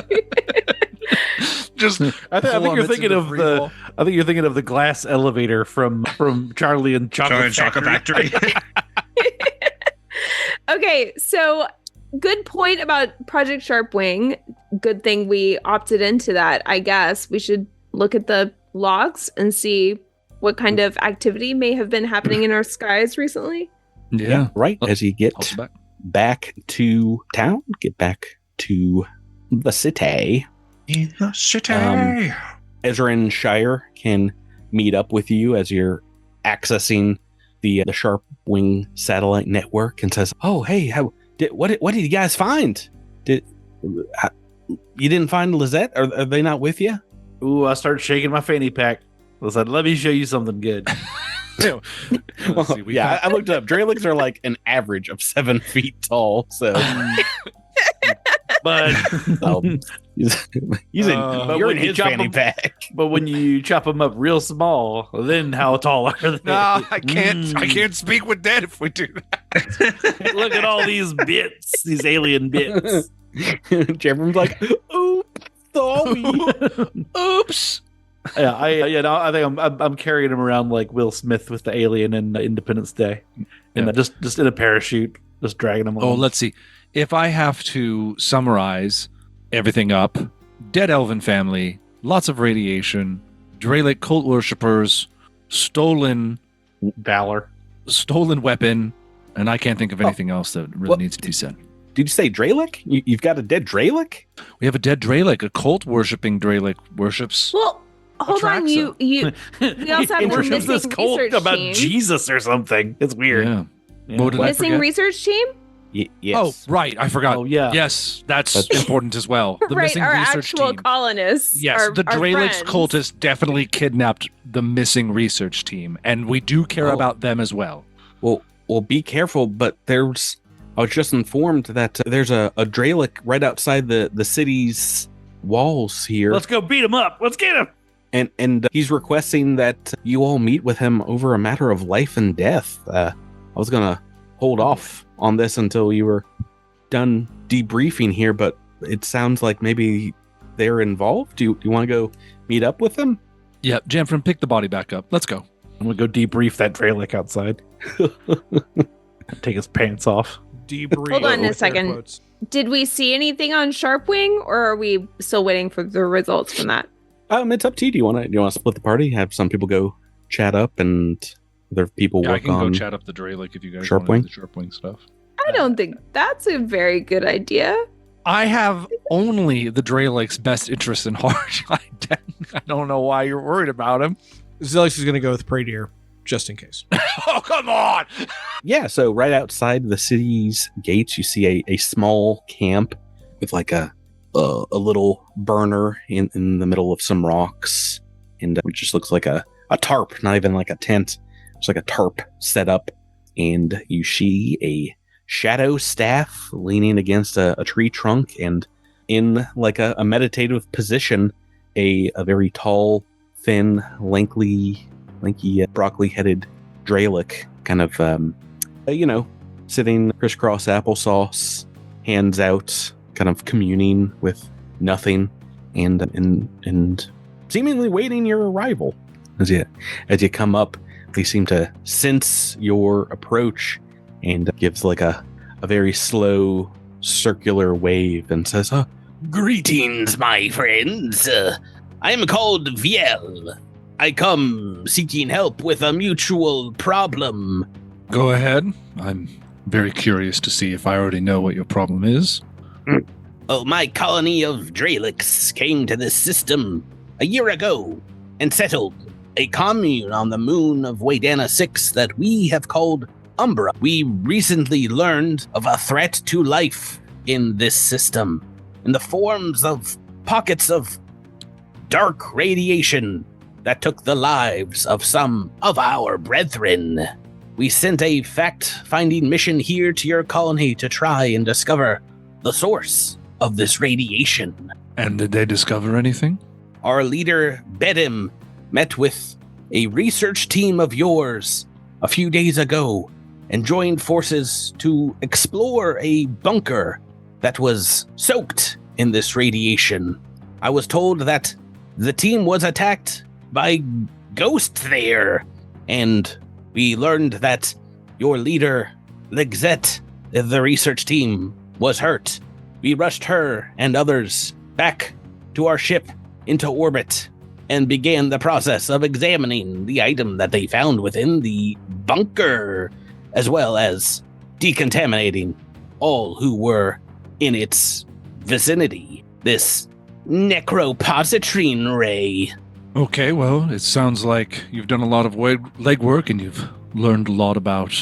Just. I think you're thinking of the glass elevator from Charlie and Chocolate Factory. Okay, so good point about Project Sharpwing. Good thing we opted into that. I guess we should look at the logs and see what kind of activity may have been happening in our skies recently. Yeah, right. As you get back to town, get back to the city. In the city. Ezra and Shire can meet up with you as you're accessing the Sharpwing satellite network and says, "Oh, hey, what did you guys find? You didn't find Lizette? Are they not with you?" Ooh, I started shaking my fanny pack. I said, "Let me show you something good." I looked it up. Dralics are like an average of 7 feet tall. So, but you're in his fanny pack. But when you chop them up real small, then how tall are they? No, I can't speak with that if we do that. Look at all these bits, these alien bits. Jeffrey's like, "Oops, sorry, oops." Yeah, I think I'm carrying him around like Will Smith with the alien in Independence Day, and just in a parachute, just dragging him along. Oh, let's see. If I have to summarize everything up, dead elven family, lots of radiation, Dralic cult worshippers, stolen valor, stolen weapon, and I can't think of anything else that really needs to be said. Did you say Dralic? You've got a dead Dralic? We have a dead Dralic. A cult worshipping Dralic worships. Well, hold on. You. We also have one missing this cult research about team. Jesus or something. It's weird. Yeah. Yeah. Missing research team. Yes. Oh, right. I forgot. Oh, yeah. Yes, that's important as well. The right, missing our research actual team. colonists. Yes, the Dralic's friends. cultists definitely kidnapped the missing research team, and we do care about them as well. Well, be careful. But I was just informed that there's a Dralic right outside the city's walls here. Let's go beat him up. Let's get him. And he's requesting that you all meet with him over a matter of life and death. I was going to hold off on this until you were done debriefing here, but it sounds like maybe they're involved. Do you want to go meet up with them? Yeah, Jamfrin, pick the body back up. Let's go. I'm going to go debrief that Dralic outside. Take his pants off. Debrief. Hold on a second. Did we see anything on Sharpwing, or are we still waiting for the results from that? It's up to you. Do you want to split the party? Have some people go chat up and other people work on... I can go chat up the Dralic if you guys Sharpwing? want to do the Sharpwing stuff. I don't think that's a very good idea. I have only the Dralic's best interest in heart. I don't know why you're worried about him. Zelix is going to go with Pradier, just in case. Oh, come on! Yeah, so right outside the city's gates, you see a small camp with like a little burner in the middle of some rocks, and it just looks like a tarp, not even like a tent. It's like a tarp set up, and you see a shadow staff leaning against a tree trunk, and in like a meditative position, a very tall, thin, lanky, broccoli-headed Dralic, kind of, sitting crisscross applesauce, hands out, kind of communing with nothing, and seemingly waiting your arrival. As you come up, they seem to sense your approach and gives like a very slow circular wave and says, "Greetings, my friends. I am called Viel. I come seeking help with a mutual problem." Go ahead. I'm very curious to see if I already know what your problem is. Well, my colony of Dralics came to this system a year ago and settled a commune on the moon of Waydana 6 that we have called Umbra. We recently learned of a threat to life in this system in the forms of pockets of dark radiation that took the lives of some of our brethren. We sent a fact-finding mission here to your colony to try and discover the source of this radiation. And did they discover anything? Our leader, Bedim, met with a research team of yours a few days ago and joined forces to explore a bunker that was soaked in this radiation. I was told that the team was attacked by ghosts there, and we learned that your leader, Ligzette, the research team, was hurt. We rushed her and others back to our ship into orbit and began the process of examining the item that they found within the bunker, as well as decontaminating all who were in its vicinity. This necropositrine ray. Okay, well, it sounds like you've done a lot of legwork and you've learned a lot about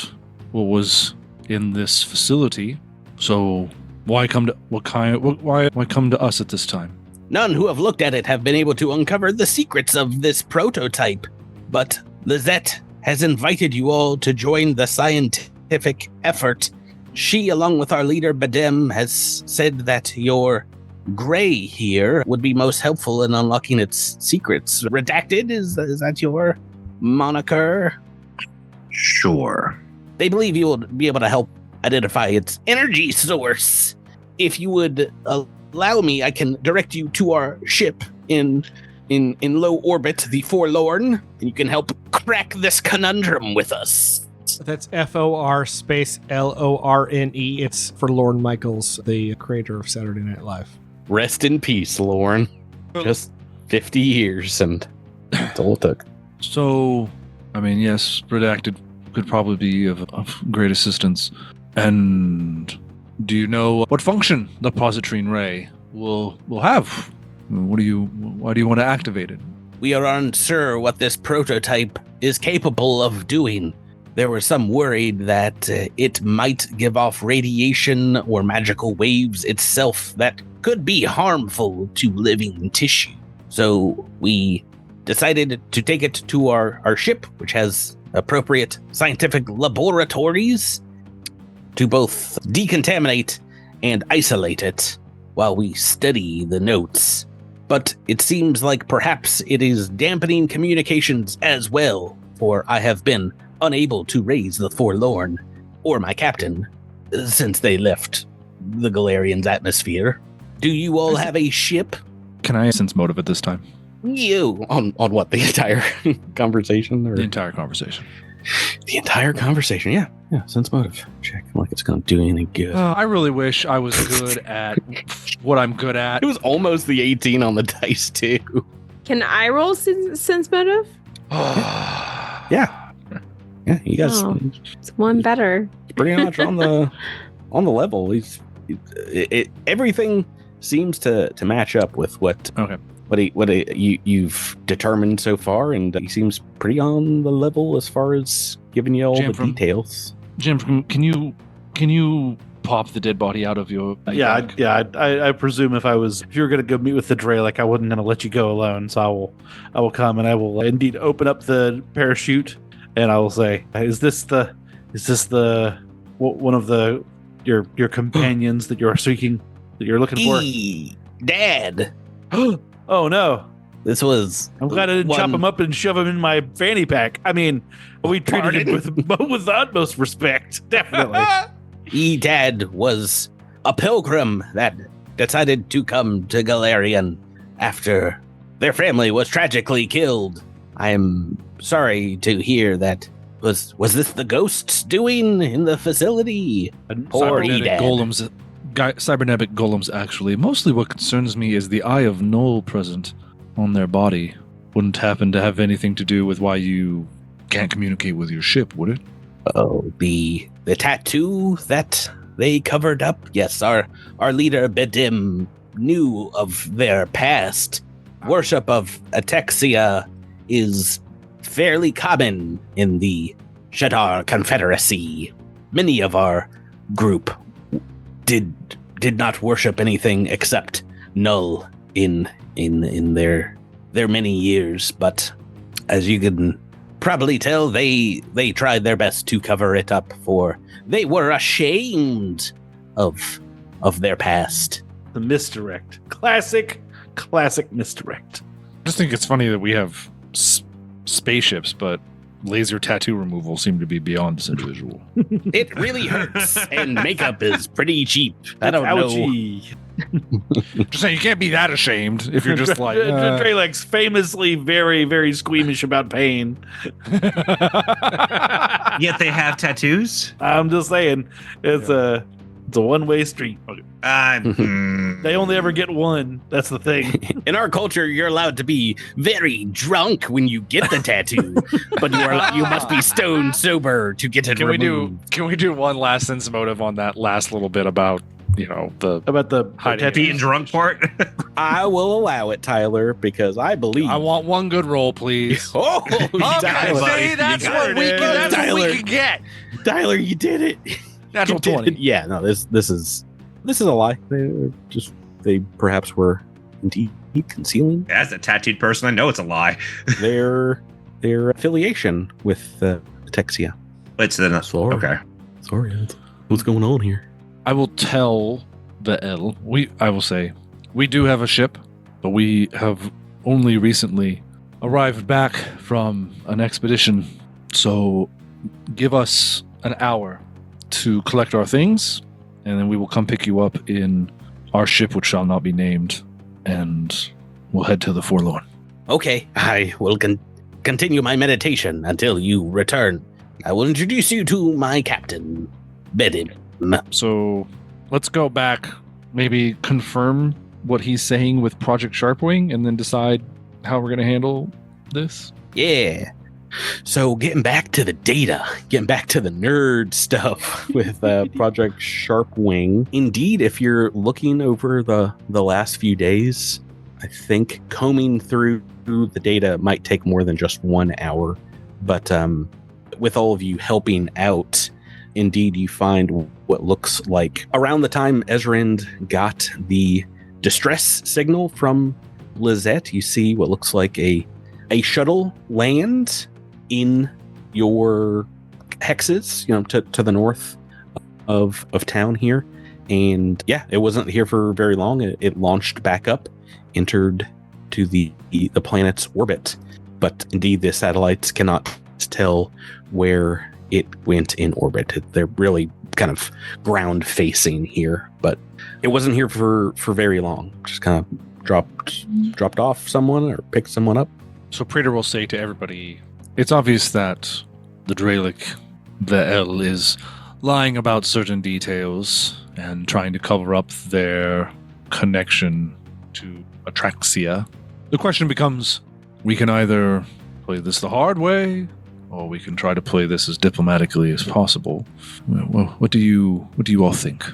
what was in this facility. So why come to why come to us at this time? None who have looked at it have been able to uncover the secrets of this prototype, but Lizette has invited you all to join the scientific effort. She, along with our leader Badem, has said that your Gray here would be most helpful in unlocking its secrets. Redacted, is that your moniker? Sure. They believe you will be able to help identify its energy source. If you would allow me, I can direct you to our ship in low orbit, the Forlorn, and you can help crack this conundrum with us. That's FOR space LORNE. It's for Lorne Michaels, the creator of Saturday Night Live. Rest in peace, Lorne. Just 50 years, and that's all it took. So, I mean, yes, Redacted could probably be of great assistance. And do you know what function the positrine ray will have? Why do you want to activate it? We are unsure what this prototype is capable of doing. There were some worried that it might give off radiation or magical waves itself that could be harmful to living tissue. So we decided to take it to our ship, which has appropriate scientific laboratories, to both decontaminate and isolate it while we study the notes. but it seems like perhaps it is dampening communications as well, for I have been unable to raise the Forlorn or my captain since they left the Galarian's atmosphere. Do you all have a ship? Can I sense motive at this time? You on what, the entire conversation? Or? The entire conversation. The entire conversation, yeah, sense motive check. Like it's going to do anything good. I really wish I was good at what I'm good at. It was almost the 18 on the dice too. Can I roll sense motive? Yeah, you guys. Oh, it's one better. Pretty much on the level. Everything seems to match up with what you've determined so far, and he seems pretty on the level as far as giving you all the details. Jim, can you pop the dead body out of your bag? I presume if you were going to go meet with the Dralek, I wasn't going to let you go alone. So I will come and I will indeed open up the parachute, and I will say, is this one of your companions that you're seeking, that you're looking for? Dad. Oh no! This was. I'm glad I didn't chop him up and shove him in my fanny pack. I mean, we treated him with the utmost respect, definitely. Dad was a pilgrim that decided to come to Galarian after their family was tragically killed. I'm sorry to hear that. Was this the ghosts doing in the facility? Poor cybernetic golems, actually. Mostly what concerns me is the Eye of Null present on their body. Wouldn't happen to have anything to do with why you can't communicate with your ship, would it? Oh, the tattoo that they covered up? Yes, our leader Bedim knew of their past. Worship of Atexia is fairly common in the Shadar Confederacy. Many of our group did not worship anything except Null in their many years, but as you can probably tell, they tried their best to cover it up, for they were ashamed of their past. The misdirect. Classic misdirect. I just think it's funny that we have spaceships, but laser tattoo removal seemed to be beyond this individual. It really hurts, and makeup is pretty cheap. I don't know. Just saying, you can't be that ashamed if you're just like... Dralek's famously very, very squeamish about pain. Yet they have tattoos? I'm just saying, it's a one-way street. They only ever get one. That's the thing. In our culture, you're allowed to be very drunk when you get the tattoo, but you must be stone sober to get it removed. Can we do one last sense motive on that last little bit about the being drunk part? I will allow it, Tyler, because I believe I want one good roll, please. Tyler, that's what we can get. Tyler, you did it. Natural 20. Yeah, no, this is a lie. They perhaps were indeed concealing. As a tattooed person, I know it's a lie. their affiliation with Atexia. It's okay. Sorry, what's going on here? I will tell the L. I will say, we do have a ship, but we have only recently arrived back from an expedition. So give us an hour to collect our things, and then we will come pick you up in our ship, which shall not be named, and we'll head to the Forlorn. Okay, I will continue my meditation until you return. I will introduce you to my captain, Bedim. So let's go back, maybe confirm what he's saying with Project Sharpwing, and then decide how we're going to handle this. Yeah. So getting back to the data, getting back to the nerd stuff with Project Sharpwing. Indeed, if you're looking over the last few days, I think combing through the data might take more than just 1 hour. But with all of you helping out, indeed, you find what looks like around the time Ezrand got the distress signal from Lizette, you see what looks like a shuttle land in your hexes, to the north of town here. And yeah, it wasn't here for very long. It launched back up, entered to the planet's orbit. But indeed, the satellites cannot tell where it went in orbit. They're really kind of ground facing here, but it wasn't here for very long. Just kind of dropped off someone or picked someone up. So Praetor will say to everybody, it's obvious that the Dralic, the L, is lying about certain details and trying to cover up their connection to Atraxia. The question becomes, we can either play this the hard way, or we can try to play this as diplomatically as possible. Well, what do you all think?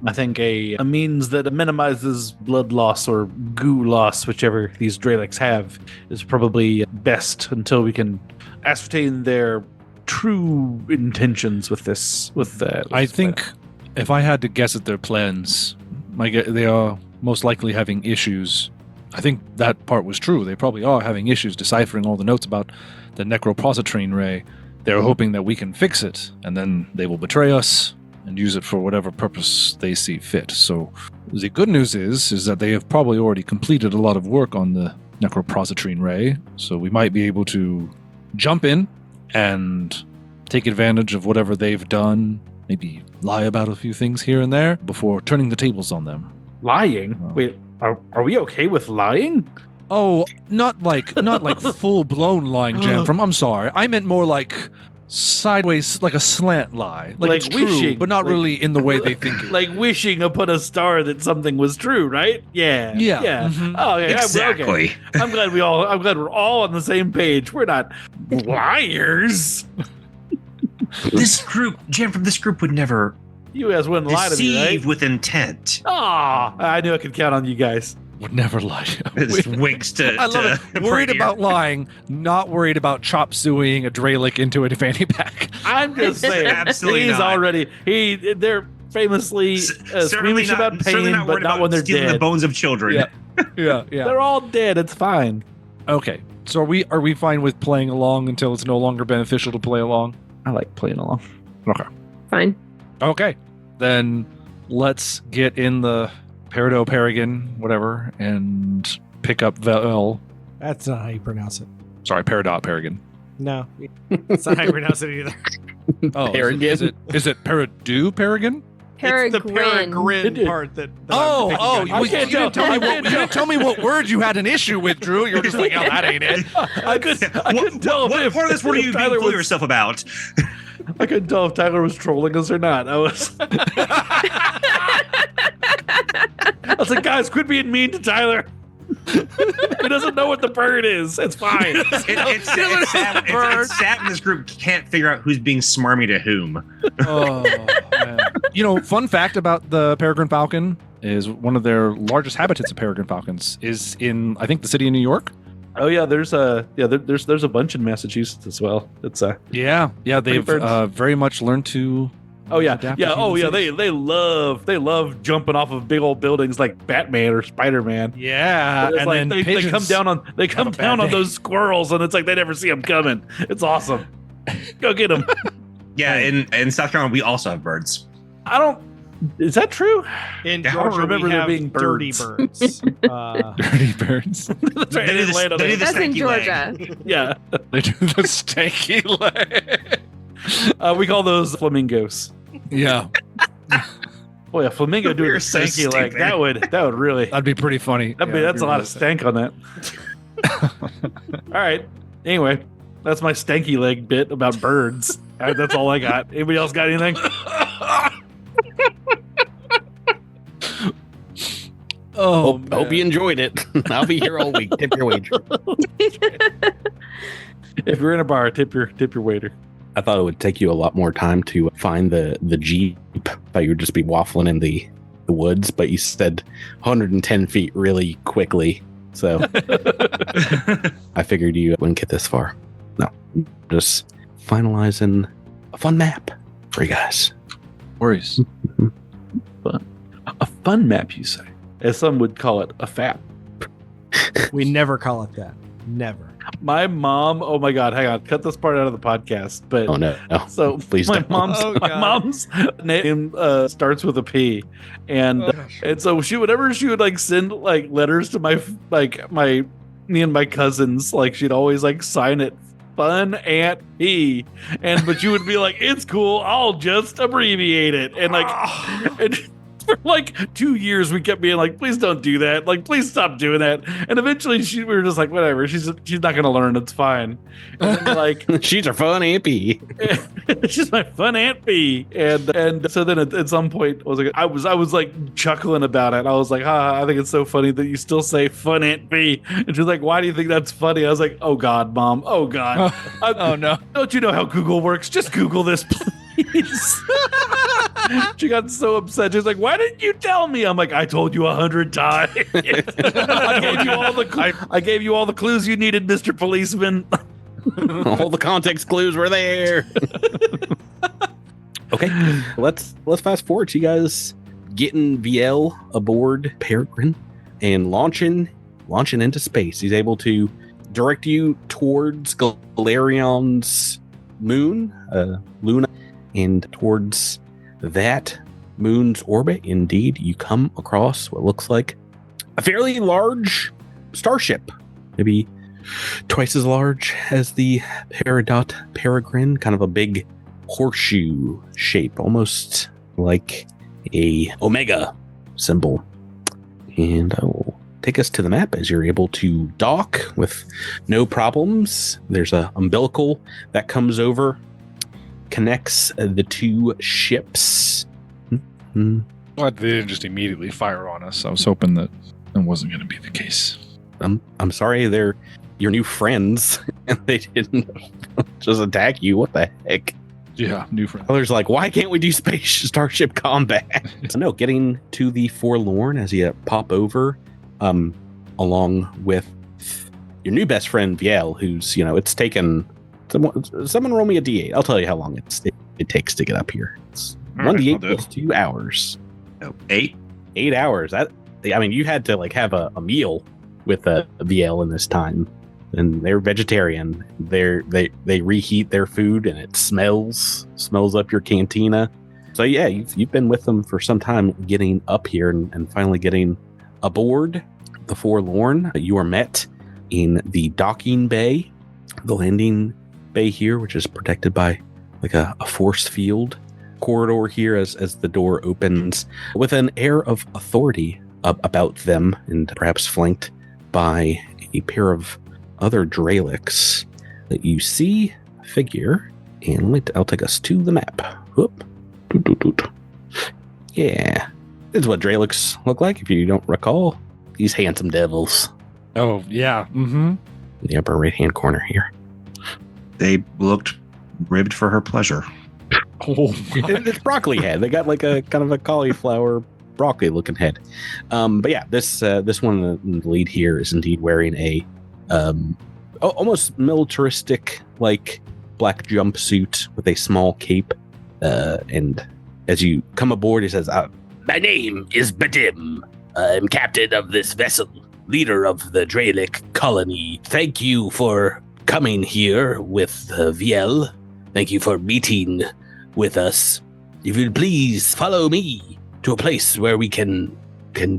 I think a means that minimizes blood loss or goo loss, whichever these Dralics have, is probably best until we can ascertain their true intentions with this. I think if I had to guess at their plans, they are most likely having issues. I think that part was true. They probably are having issues deciphering all the notes about the necropositrine ray. They're hoping that we can fix it, and then they will betray us and use it for whatever purpose they see fit. So the good news is that they have probably already completed a lot of work on the necropositrine ray, so we might be able to jump in and take advantage of whatever they've done, maybe lie about a few things here and there before turning the tables on them. Lying? Wait, are we okay with lying? Oh, not like full blown lying, Jen. I'm sorry. I meant more like sideways, like a slant lie, like it's wishing, true, but not really in the way they think it. Like wishing upon a star that something was true, right? Yeah. Mm-hmm. Oh, yeah. Exactly. Okay. I'm glad we're all on the same page. We're not liars. This group, Jen from this group would never You guys wouldn't lie to me, right? deceive with intent. Aw, I knew I could count on you guys. Would never lie. It winks to. I love it. Worried Praetor. about lying, not worried about chop sueying a Dralic into a fanny pack. I'm just saying. Absolutely he's not. already they're famously squeamish about certainly pain, not but worried not about when they're stealing dead. the bones of children. Yeah. They're all dead. It's fine. Okay. So are we fine with playing along until it's no longer beneficial to play along? I like playing along. Okay. Fine. Okay. Then let's get in the Peridot Paragon, whatever, and pick up Vel. That's not how you pronounce it. Sorry, Peridot Paragon. No, that's not how you pronounce it either. Oh, Paragon? is it Peridot Paragon? It's the Peregrine. peregrine part that Oh, I'm you didn't tell me what word you had an issue with, Drew. You're just like, oh, that ain't it. I couldn't tell What if part of this were you being Tyler fool was, yourself about? I couldn't tell if Tyler was trolling us or not. I was like, guys, quit being mean to Tyler. He doesn't know what the bird is. It's fine. It's sad when this group can't figure out who's being smarmy to whom. Oh, man. Fun fact about the peregrine falcon is one of their largest habitats of peregrine falcons is in, I think, the city of New York. Oh yeah, there's a bunch in Massachusetts as well. It's they've very much learned to. adapt to human cities. They love jumping off of big old buildings like Batman or Spider-Man. Yeah, It's and like then they come down on those squirrels, and it's like they never see them coming. It's awesome. Go get them. Yeah, in South Carolina, we also have birds. Is that true? In I don't Georgia, remember we there have being dirty birds. Dirty birds. That's right. They do the That's in stanky leg. Georgia. Yeah. They do the stanky leg. We call those flamingos. Yeah, Boy, a flamingo doing a We're so stanky leg. stupid. That would really. that'd be pretty funny. That's a lot of stank on that. All right. Anyway, that's my stanky leg bit about birds. All right, that's all I got. Anybody else got anything? Hope you enjoyed it. I'll be here all week. Tip your wager. If you're in a bar, tip your waiter. I thought it would take you a lot more time to find the Jeep. I thought you would just be waffling in the woods, but you said 110 feet really quickly. So I figured you wouldn't get this far. No, just finalizing a fun map for you guys. Worries. A fun map, you say? As some would call it, a fap. We never call it that. Never. My mom, oh my God, hang on, cut this part out of the podcast. But Oh no! so Please my don't. mom's name starts with a P, and so whenever she would like send like letters to my me and my cousins, like she'd always like sign it Fun Aunt P, but you would be like, it's cool, I'll just abbreviate it, and like and for like 2 years we kept being like, please don't do that, like please stop doing that, and eventually we were just like, whatever, she's not gonna learn, it's fine. And then, like she's our Fun Aunt P. She's my Fun Aunt P, and so then at some point I was like chuckling about it. I was like, I think it's so funny that you still say Fun Aunt P, and she's like, why do you think that's funny? I was like, oh God, Mom, oh God. Oh no, don't you know how Google works? Just Google this, please. She got so upset. She's like, why didn't you tell me? I'm like, I told you 100 times. I gave you all the clues you needed, Mr. Policeman. All the context clues were there. Okay, let's fast forward to you guys getting VL aboard Peregrine and launching into space. He's able to direct you towards Galerion's moon, Luna, and towards that moon's orbit. Indeed, you come across what looks like a fairly large starship, maybe twice as large as the Peridot Peregrine, kind of a big horseshoe shape, almost like a Omega symbol. And I will take us to the map as you're able to dock with no problems. There's a umbilical that comes over, connects the two ships. Well, they didn't just immediately fire on us. I was hoping that wasn't going to be the case. I'm sorry, they're your new friends, and they didn't just attack you. What the heck? Yeah, new friends. Others like, why can't we do starship combat? So no, getting to the Forlorn as you pop over, along with your new best friend Viel, who's it's taken. Someone roll me a d8. I'll tell you how long it takes to get up here. It's 1d8 plus 2 hours. Oh, 8 hours. You had to have a meal with a VL in this time, and they're vegetarian. They reheat their food, and it smells up your cantina. So yeah, you've been with them for some time, getting up here and finally getting aboard the Forlorn. You are met in the docking bay, the landing bay here, which is protected by a force field corridor here as the door opens, with an air of authority about them, and perhaps flanked by a pair of other Dralics that you see figure. And I'll take us to the map. Whoop. Yeah, this is what Dralics look like, if you don't recall. These handsome devils. Oh yeah. Mm-hmm. In the upper right hand corner here. They looked ribbed for her pleasure. Oh, it's broccoli head. They got a kind of a cauliflower broccoli looking head. But yeah, this one in the lead here is indeed wearing a almost militaristic black jumpsuit with a small cape. And as you come aboard, he says, "My name is Badim. I'm captain of this vessel, leader of the Dralic colony. Thank you for coming here with Viel. Thank you for meeting with us. If you'd please follow me to a place where we can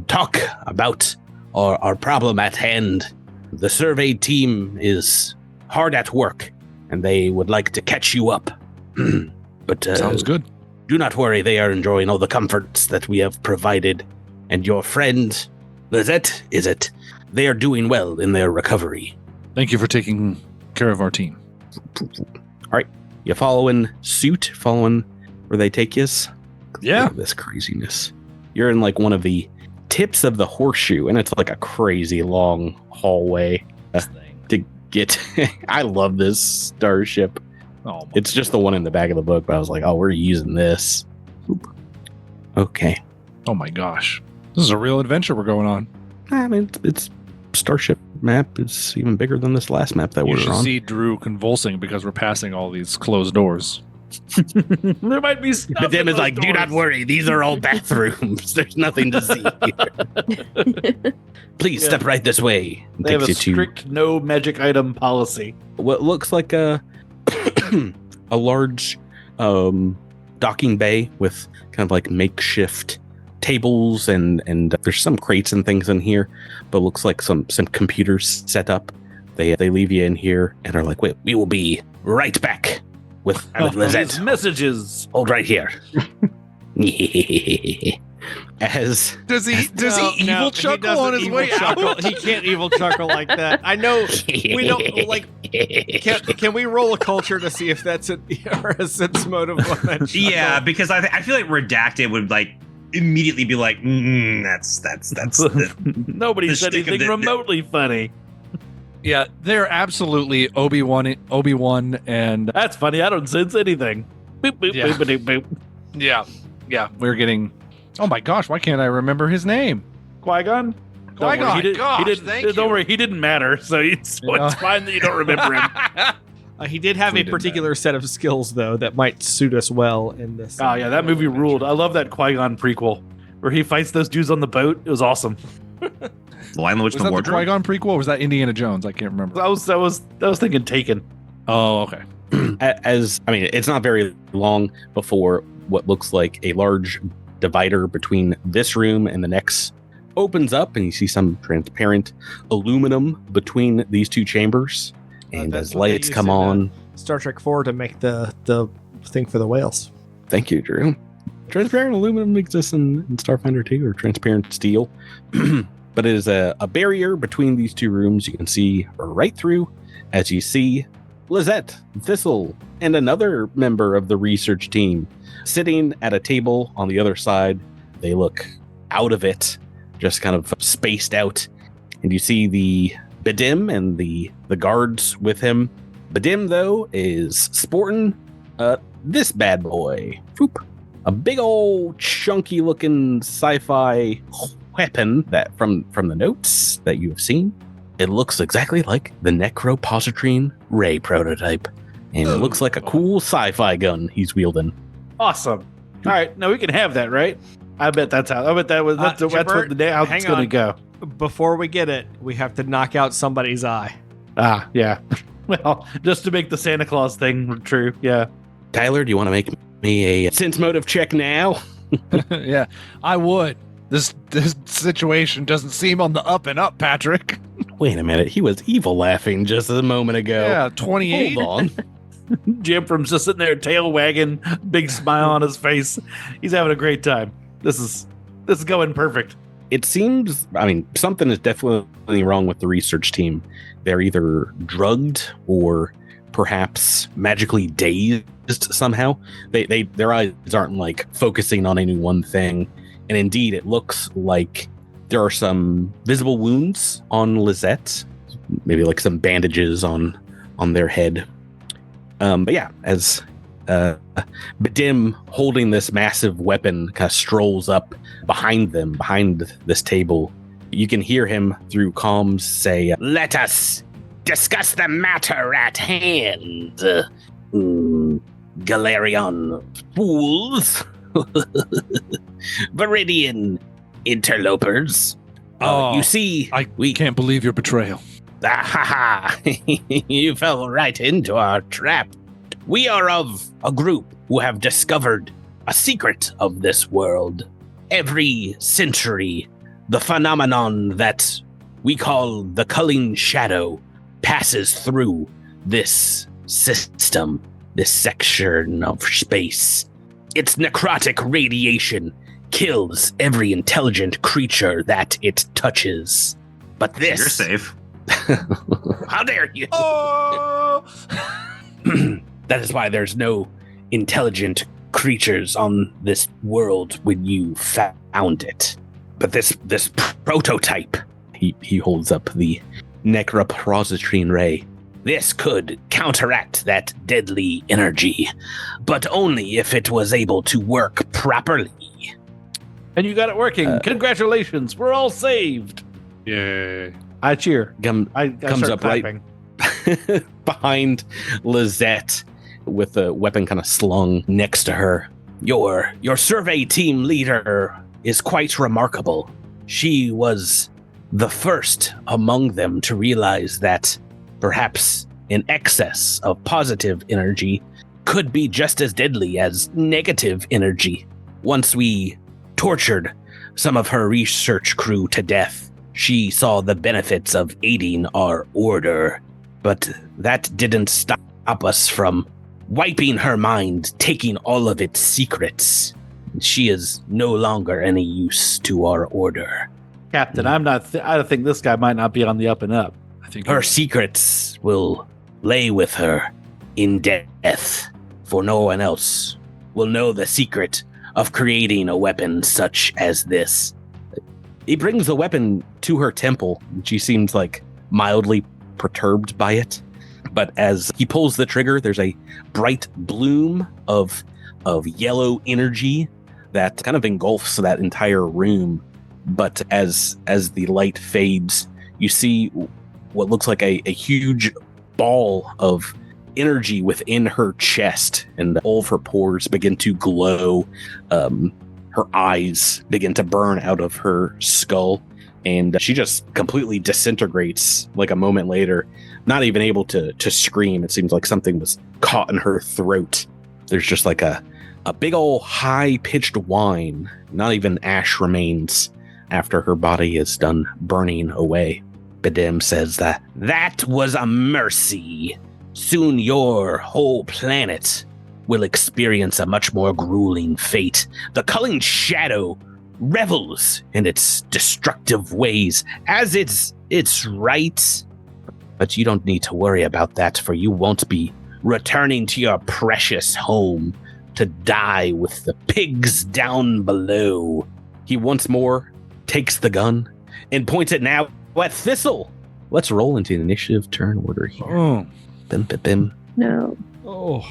talk about our problem at hand. The survey team is hard at work, and they would like to catch you up. But sounds good. Do not worry, they are enjoying all the comforts that we have provided. And your friend, Lizette, is it? They are doing well in their recovery. Thank you for taking care of our team." All right. You following suit? Following where they take you? Yeah. This craziness. You're in one of the tips of the horseshoe, and it's a crazy long hallway to get. I love this starship. Oh, it's just the one in the back of the book, but I was like, oh, we're using this. Okay. Oh my gosh. This is a real adventure we're going on. I mean, it's starship map is even bigger than this last map that we're on. You should see Drew convulsing because we're passing all these closed doors. There might be stuff. But Dim is like, do not worry. These are all bathrooms. There's nothing to see here. Please step right this way. They have a strict no magic item policy. What looks like a large docking bay with kind of makeshift tables and there's some crates and things in here, but looks like some computers set up. They leave you in here and are like, wait, we will be right back with Lizette. Messages. Hold right here. Does he evil chuckle on his way out? He can't evil chuckle like that. I know we don't like. Can we roll a culture to see if that's a sense motive on that chuckle? Yeah, because I feel like Redacted would like immediately be like, that's nobody said anything remotely funny. Yeah, they're absolutely Obi-Wan, and that's funny. I don't sense anything. Boop, boop, yeah. Boop, boop, boop. Yeah, we're getting. Oh my gosh, why can't I remember his name? Qui-Gon? Qui-Gon, Don't worry, he didn't matter, so it's fine that you don't remember him. He did have a particular set of skills, though, that might suit us well in this. Oh, yeah, that movie ruled. I love that Qui-Gon prequel, where he fights those dudes on the boat. It was awesome. The Lion, the Witch, and the Wardrobe? The Qui-Gon prequel, or was that Indiana Jones? I can't remember. I was thinking Taken. Oh, okay. It's not very long before what looks like a large divider between this room and the next opens up, and you see some transparent aluminum between these two chambers. And as lights come on, Star Trek 4 to make the thing for the whales. Thank you, Drew. Transparent aluminum exists in Starfinder 2, or transparent steel. But it is a barrier between these two rooms. You can see right through as you see Lizette, Thistle, and another member of the research team sitting at a table on the other side. They look out of it, just kind of spaced out. And you see the Bedim and the guards with him. Bedim, though, is sporting this bad boy. Whoop. A big old chunky looking sci-fi weapon that from the notes that you have seen. It looks exactly like the Necropositrine Ray prototype. And it looks like a cool sci-fi gun he's wielding. Awesome. All right, now we can have that, right? I bet that's how. I bet that's what the day how it's going to go. Before we get it, we have to knock out somebody's eye. Ah, yeah. Well, just to make the Santa Claus thing true. Yeah. Tyler, do you want to make me a sense motive check now? Yeah, I would. This situation doesn't seem on the up and up, Patrick. Wait a minute. He was evil laughing just a moment ago. Yeah, 28. Hold on. Jim from just sitting there, tail wagging, big smile on his face. He's having a great time. This is going perfect. It seems, something is definitely wrong with the research team. They're either drugged or perhaps magically dazed somehow. Their eyes aren't like focusing on any one thing. And indeed, it looks like there are some visible wounds on Lizette, maybe like some bandages on their head. But yeah, as Bedim holding this massive weapon kind of strolls up behind this table, you can hear him through comms say, "Let us discuss the matter at hand, Galarian fools, Viridian interlopers. You see, we can't believe your betrayal. You fell right into our trap. We are of a group who have discovered a secret of this world. Every century, the phenomenon that we call the culling shadow passes through this system, this section of space. Its necrotic radiation kills every intelligent creature that it touches. But this... You're safe. How dare you? Oh! That is why there's no intelligent creatures on this world when you found it. But this prototype, he holds up the Necropositrine Ray. This could counteract that deadly energy, but only if it was able to work properly. And you got it working. Congratulations. We're all saved. Yay. I cheer. I comes up clapping. Right behind Lizette with a weapon kind of slung next to her. Your survey team leader is quite remarkable. She was the first among them to realize that perhaps an excess of positive energy could be just as deadly as negative energy. Once we tortured some of her research crew to death. She saw the benefits of aiding our order, but that didn't stop us from wiping her mind, taking all of its secrets. She is no longer any use to our order. Captain, I think this guy might not be on the up and up. I think Her secrets will lay with her in death, for no one else will know the secret of creating a weapon such as this. He brings the weapon to her temple, and she seems like mildly perturbed by it. But as he pulls the trigger, there's a bright bloom of yellow energy that kind of engulfs that entire room. But as the light fades, you see what looks like a huge ball of energy within her chest, and all of her pores begin to glow. Her eyes begin to burn out of her skull, and she just completely disintegrates like a moment later, not even able to scream. It seems like something was caught in her throat. There's just like a big old high-pitched whine. Not even ash remains after her body is done burning away. Bedem says that was a mercy. Soon your whole planet will experience a much more grueling fate. The Culling Shadow revels in its destructive ways, as it's right. But you don't need to worry about that, for you won't be returning to your precious home to die with the pigs down below. He once more takes the gun and points it now at Thistle. Let's roll into an initiative turn order here. Oh. Bim. No. Oh.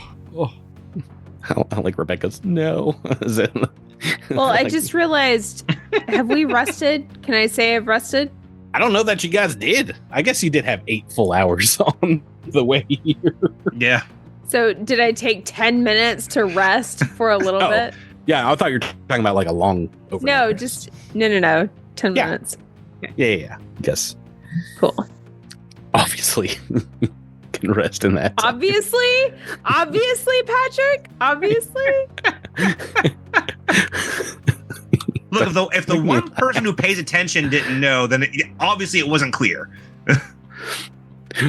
I like Rebecca's no. Well, I just realized, have we rested? Can I say I've rested? I don't know that you guys did. I guess you did have 8 full hours on the way here. Yeah. So did I take 10 minutes to rest for a little bit? Yeah, I thought you were talking about like a long overnight No, rest. just no. 10 Yeah. minutes. Yeah. Guess Cool. obviously can rest in that. Obviously, Patrick. Obviously. Look, if the one person who pays attention didn't know, then obviously it wasn't clear.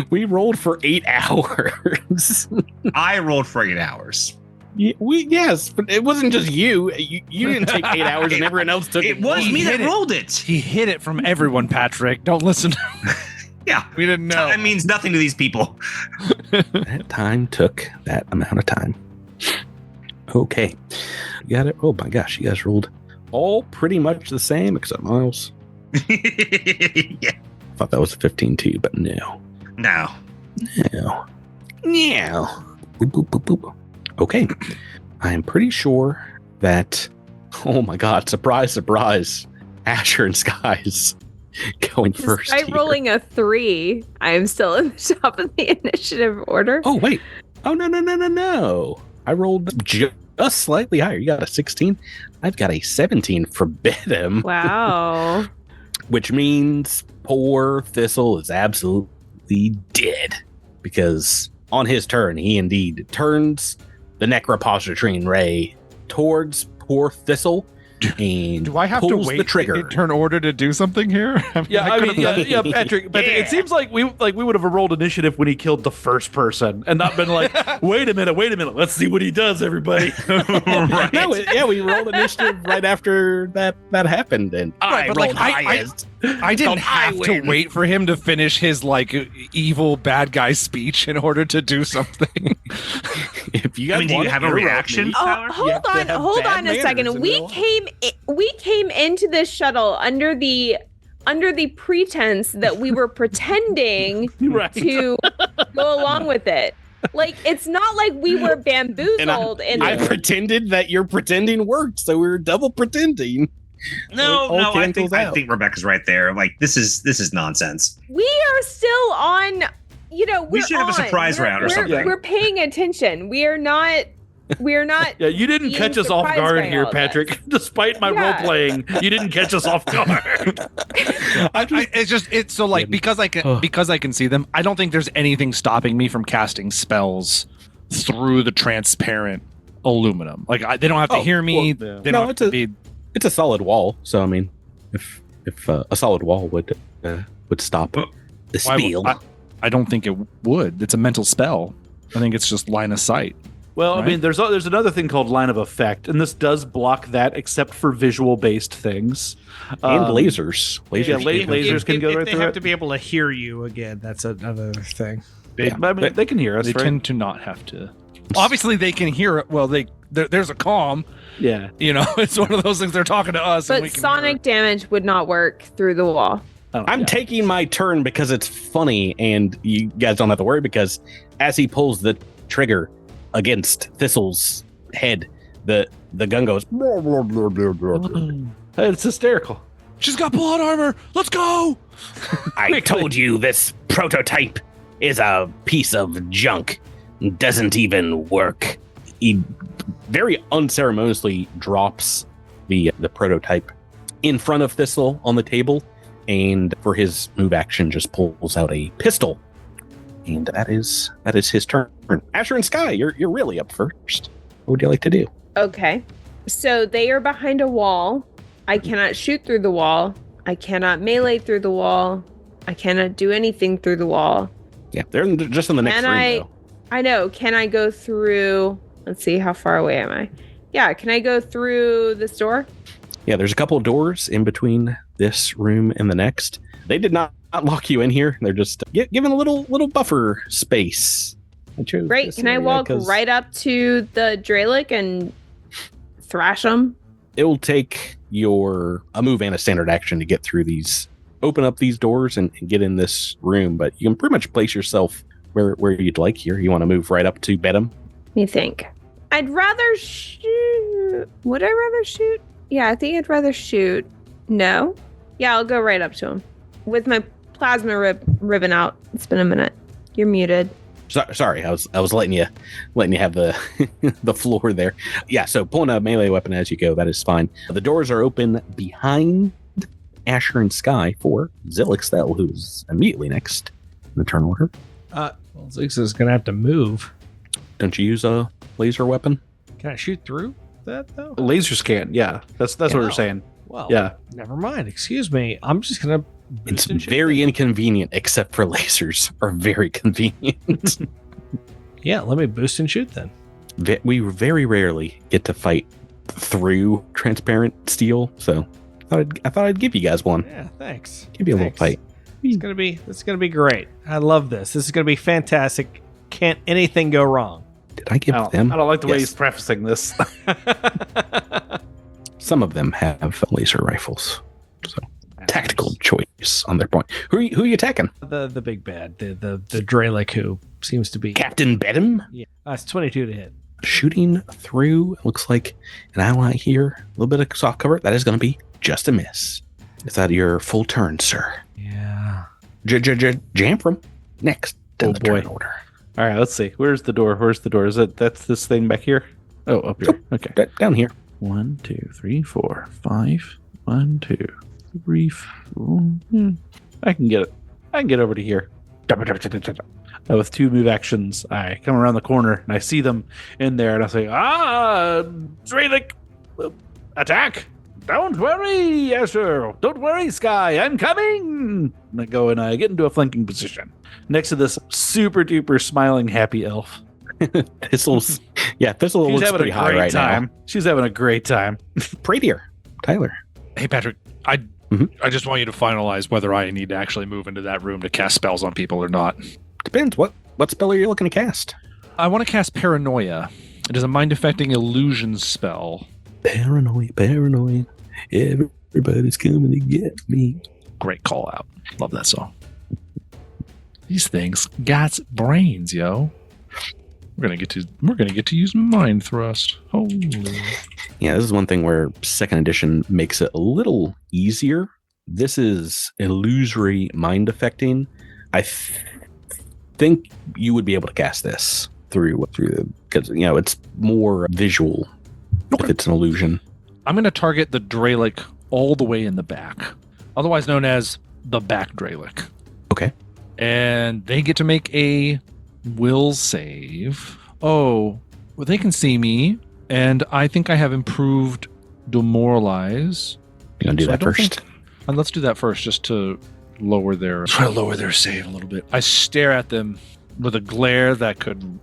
We rolled for 8 hours. I rolled for 8 hours. Yes, but it wasn't just you. You didn't take 8 hours, and everyone else took it. It was me that rolled it. He hid it from everyone, Patrick. Don't listen. Yeah. We didn't know. That means nothing to these people. That time took that amount of time. Okay. You got it. Oh my gosh, you guys rolled all pretty much the same except Miles. Yeah. I thought that was a 15 too, but no. No. Boop, boop, boop, boop. Okay. I am pretty sure that, oh my god, surprise, Asher and Skies going first. Despite here. rolling a 3, I am still in the top of the initiative order. Oh, wait. Oh, no. I rolled just slightly higher. You got a 16. I've got a 17 for Bedem. Wow. Which means poor Thistle is absolutely dead. Because on his turn, he indeed turns the Necropositrine Ray towards poor Thistle and Do I have to pulls wait the trigger. in turn order to do something here? Yeah, Patrick. But Yeah. it seems like we would have rolled initiative when he killed the first person, and not been like, wait a minute, let's see what he does, everybody. Right. No, we rolled initiative right after that happened, and Right, but rolled like, highest. I didn't I have to win. wait for him to finish his like evil bad guy speech in order to do something. If you guys do you want to have a interrupt reaction? me- Oh, hold on a second. We came into this shuttle under the pretense that we were pretending Right. to go along with it. Like, it's not like we were bamboozled I pretended that your pretending worked, so we were double pretending. No, All I cancels think out. Rebecca's right there. Like, this is nonsense. We are still on, We should have a surprise round or something. We're paying attention. We're not Yeah, you didn't being catch us off surprised guard by here, all Patrick. Despite my Yeah. role playing, you didn't catch us off guard. It's so like because I can see them. I don't think there's anything stopping me from casting spells through the transparent aluminum. Like they don't have to hear me. well, yeah. They don't have to be. It's a solid wall, so I mean, if a solid wall would stop the spiel. I don't think it would. It's a mental spell. I think it's just line of sight. Well, Right. I mean, there's another thing called line of effect, and this does block that, except for visual-based things. And lasers. Yeah, Lasers. lasers can go right They through have it. to be able to hear you again. That's another thing. But, I mean, they can hear us, They right? tend to not have to. Obviously, they can hear it. Well, there's a comm. Yeah. It's one of those things. They're talking to us, and we But can sonic damage would not work through the wall. Oh, I'm yeah. taking my turn because it's funny, and you guys don't have to worry because as he pulls the trigger against Thistle's head, the gun goes. It's hysterical. She's got blood armor. Let's go. I told you this prototype is a piece of junk. Doesn't even work. He very unceremoniously drops the prototype in front of Thistle on the table, and for his move action, just pulls out a pistol. And that is his turn. Asher and Sky, you're really up first. What would you like to do? Okay. So they are behind a wall. I cannot shoot through the wall. I cannot melee through the wall. I cannot do anything through the wall. Yeah, they're just in the next Can room. I- Though. I know. Can I go through? Let's see. How far away am I? Yeah. Can I go through this door? Yeah, there's a couple of doors in between this room and the next. They did not lock you in here. They're just given a little buffer space. Great. Can I walk right up to the Dralic and thrash them? It will take a move and a standard action to get through these, open up these doors and get in this room. But you can pretty much place yourself where you'd like here. You want to move right up to Bedham? Let me think. I'd rather shoot. Would I rather shoot? Yeah, I think I'd rather shoot. No? Yeah, I'll go right up to him with my plasma ribbon out. It's been a minute. You're muted. Sorry, I was letting you have the the floor there. Yeah, so pulling a melee weapon as you go, that is fine. The doors are open behind Asher and Sky for Zilixthel, who's immediately next in the turn order. Well, Zix is going to have to move. Don't you use a laser weapon? Can I shoot through that, though? Lasers can, yeah. That's what we're saying. Well, Yeah. never mind. Excuse me. I'm just going to It's very inconvenient, except for lasers are very convenient. Yeah, let me boost and shoot then. We very rarely get to fight through transparent steel, so I thought I'd give you guys one. Yeah, thanks. Give you a little fight. It's gonna be great. I love this. This is gonna be fantastic. Can't anything go wrong? Did I give I them? don't like the way Yes. he's prefacing this. Some of them have laser rifles, so tactical choice on their point. Who are you attacking? The big bad, the Dralic, who seems to be Captain Bedham? Yeah, it's 22 to hit. Shooting through. Looks like an ally here. A little bit of soft cover. That is going to be just a miss. Is that your full turn, sir? Yeah. Jamfram next in Oh, the boy. turn order. All right, let's see. Where's the door? That's this thing back here? Oh, up here. Okay. Down here. 1, 2, 3, 4, 5. 1, 2, 3, 4. I can get it. I can get over to here. With 2 move actions, I come around the corner and I see them in there, and I say, Dralic, attack! Don't worry, Asher. Don't worry, Sky. I'm coming. And I go and I get into a flanking position next to this super duper smiling happy elf. Thistle looks pretty high right time. She's having a great time. now. Pradier, Tyler. Hey, Patrick, I just want you to finalize whether I need to actually move into that room to cast spells on people or not. Depends. What spell are you looking to cast? I want to cast Paranoia. It is a mind-affecting illusion spell. Paranoia. Everybody's coming to get me. Great call out. Love that song. These things got brains, yo. We're gonna get to use mind thrust. Holy. Yeah, this is one thing where second edition makes it a little easier. This is illusory mind affecting. I think you would be able to cast this through because it's more visual if it's an illusion. I'm gonna target the Dralic all the way in the back, otherwise known as the back Dralic. Okay. And they get to make a will save. Oh, well, they can see me, and I think I have improved demoralize. You gonna do So I that don't first? And let's do that first, just to lower their save a little bit. I stare at them with a glare that could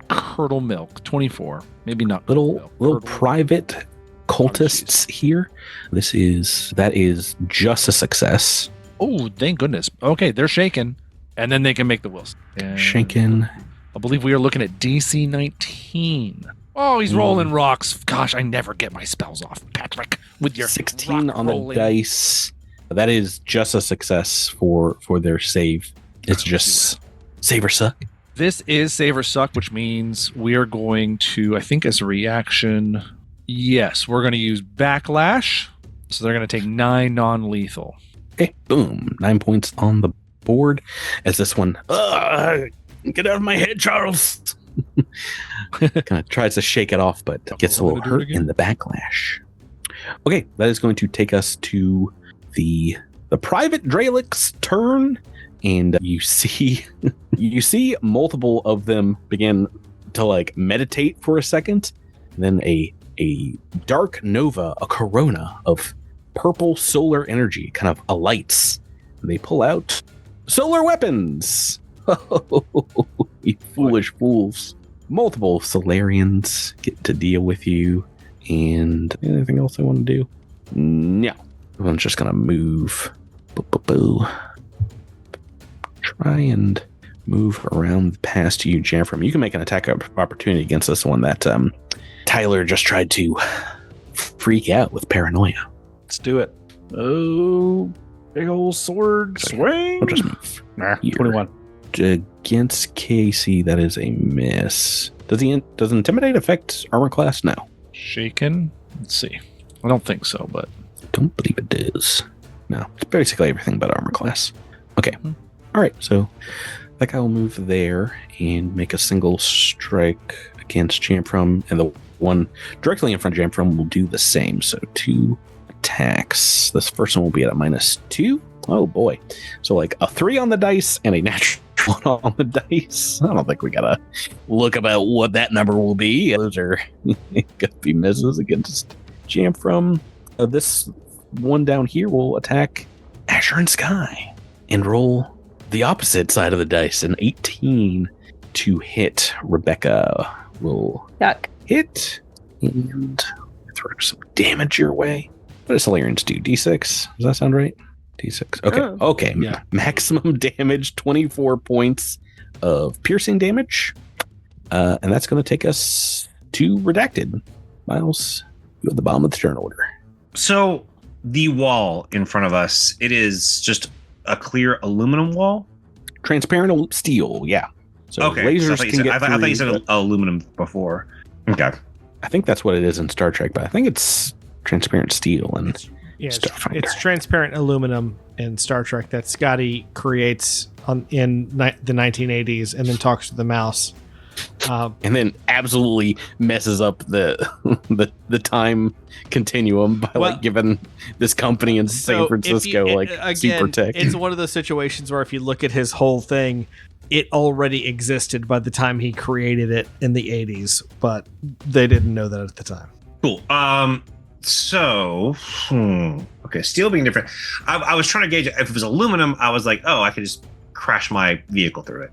curdle milk. 24, maybe not Little curdle. private cultists here. That is just a success. Oh, thank goodness. Okay, they're shaken, and then they can make the wills. Shaken. I believe we are looking at DC 19. Oh, he's rolling rocks. Gosh, I never get my spells off, Patrick. With your 16 rock on the rolling. dice. That is just a success for their save. It's just save or suck. This is save or suck, which means we are going to, I think as a reaction, yes, we're going to use backlash. So they're going to take 9 non-lethal. Okay, boom. 9 points on the board. As this one, get out of my head, Charles. Kind of tries to shake it off, but gets a little hurt in the backlash. Okay, that is going to take us to the private Draelic's turn, and you see multiple of them begin to like meditate for a second. And then a dark nova, a corona of purple solar energy kind of alights. And they pull out solar weapons. You foolish fools. Multiple Solarians get to deal with you. And anything else I want to do? No. I'm just going to move. Try and move around past you, Jennifer. You can make an attack opportunity against this one that Tyler just tried to freak out with paranoia. Let's do it. Oh, big old sword swing. I'll just move. Here. 21. Against Casey, that is a miss. Does Intimidate affect armor class? No. Shaken? Let's see. I don't think so, but Don't believe it does. No, it's basically everything but armor class. Okay. All right. So that guy will move there and make a single strike against Jamfram, and the one directly in front of Jamfram will do the same. So 2 attacks. This first one will be at a -2. Oh boy. So like a 3 on the dice and a natural 1 on the dice. I don't think we gotta look about what that number will be. Those are gonna be misses against Jamfram. This one down here will attack Asher and Sky and roll the opposite side of the dice. An 18 to hit. Rebecca will Duck. hit and throw some damage your way. What does Solarians do? D6? Does that sound right? D6. Okay. Oh. Okay. Yeah. Maximum damage, 24 points of piercing damage. And that's going to take us to Redacted. Miles, you at the bottom of the turn order. So the wall in front of us, it is just a clear aluminum wall. Transparent steel. Yeah. So Okay. lasers So can get I thought you through, said aluminum before. Okay. I think that's what it is in Star Trek, but I think it's transparent steel and Yeah, Starfinder. it's transparent aluminum in Star Trek that Scotty creates in the 1980s and then talks to the mouse. and then absolutely messes up the time continuum by like giving this company in San Francisco super tech. It's one of those situations where if you look at his whole thing, it already existed by the time he created it in the 80s, but they didn't know that at the time. Cool. So, okay, steel being different. I was trying to gauge if it was aluminum. I was like, oh, I could just crash my vehicle through it.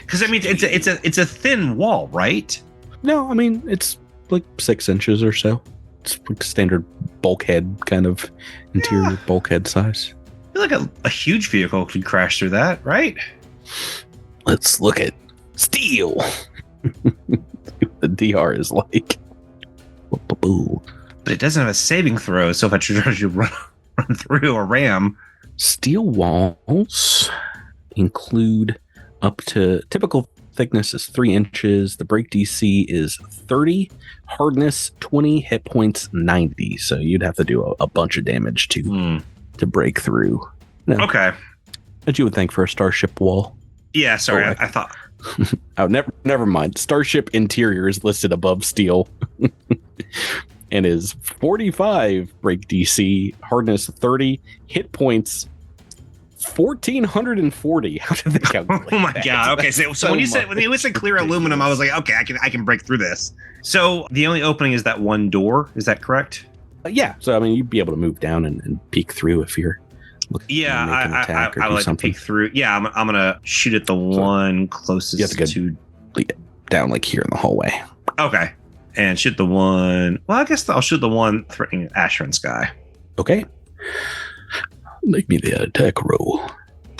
Because I mean, it's a thin wall, right? No, I mean it's like 6 inches or so. It's like standard bulkhead kind of interior bulkhead size. I feel like a huge vehicle could crash through that, right? Let's look at steel. The DR is like. But it doesn't have a saving throw, so if I try to run through a ram. Steel walls include up to typical thickness is 3 inches. The break DC is 30, hardness 20, hit points 90. So you'd have to do a bunch of damage to break through. No. Okay. What you would think for a starship wall. Yeah, sorry, Oh, I thought. Oh, never mind. Starship interior is listed above steel. And is 45 break DC, hardness 30, hit points 1,440. How did they calculate Oh my that? god. Okay, so when you said clear aluminum, I was like, okay, I can break through this. So the only opening is that one door. Is that correct? Yeah. So I mean, you'd be able to move down and peek through if you're looking to make an attack or I do would like something. to peek through. Yeah, I'm gonna shoot at the one closest you have to go down like here in the hallway. Okay, and shoot the one. Well, I guess I'll shoot the one threatening Asher and Sky. Okay. Make me the attack roll.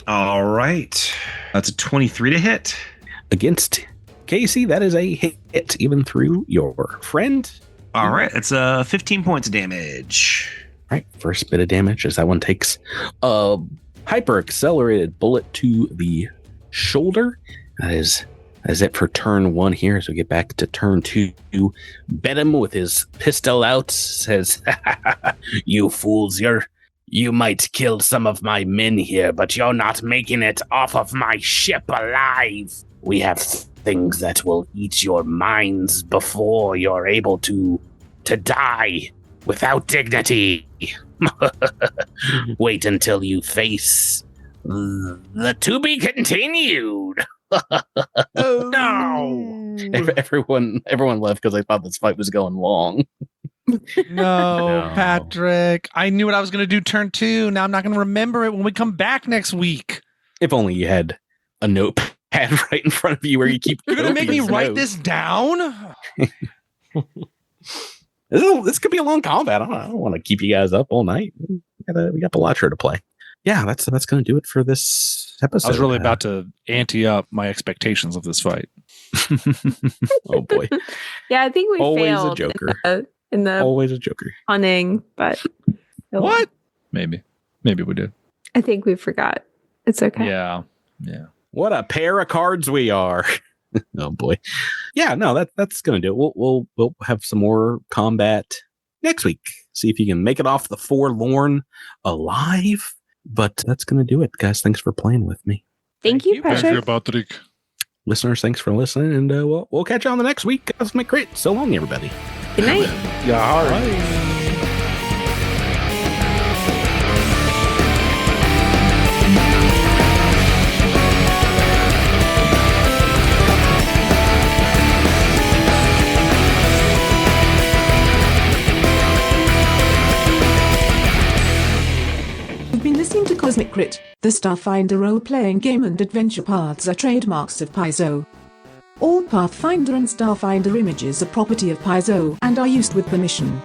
All right, that's a 23 to hit. Against Casey, that is a hit, even through your friend. All right, it's 15 points of damage. All right, first bit of damage as that one takes a hyper accelerated bullet to the shoulder. That is it for turn 1 here. As we get back to turn 2, Bedham with his pistol out says, "You fools, you might kill some of my men here, but you're not making it off of my ship alive. We have things that will eat your minds before you're able to die without dignity. Wait until you face the to be continued." Oh no! Everyone left because they thought this fight was going long. No, Patrick. I knew what I was going to do turn 2. Now I'm not going to remember it when we come back next week. If only you had a notepad right in front of you where you keep. You're going to make me write notes. this down? This could be a long combat. I don't want to keep you guys up all night. We got Bellatra to play. Yeah, that's going to do it for this episode. I was really about to ante up my expectations of this fight. Oh boy. Yeah, I think we Always failed a joker. in the Always a joker. punning, but What? Maybe we did. I think we forgot. It's okay. Yeah. What a pair of cards we are. Oh boy. Yeah, no, that's gonna do it. We'll have some more combat next week. See if you can make it off the forlorn alive. But that's gonna do it, guys. Thanks for playing with me. Thank you, Patrick. Patrick. Listeners, thanks for listening, and we'll catch you on the next week. Cosmic Crit. So long, everybody. Good night. Yeah, all right. You've been listening to Cosmic Crit, the Starfinder role-playing game, and adventure paths are trademarks of Paizo. All Pathfinder and Starfinder images are property of Paizo and are used with permission.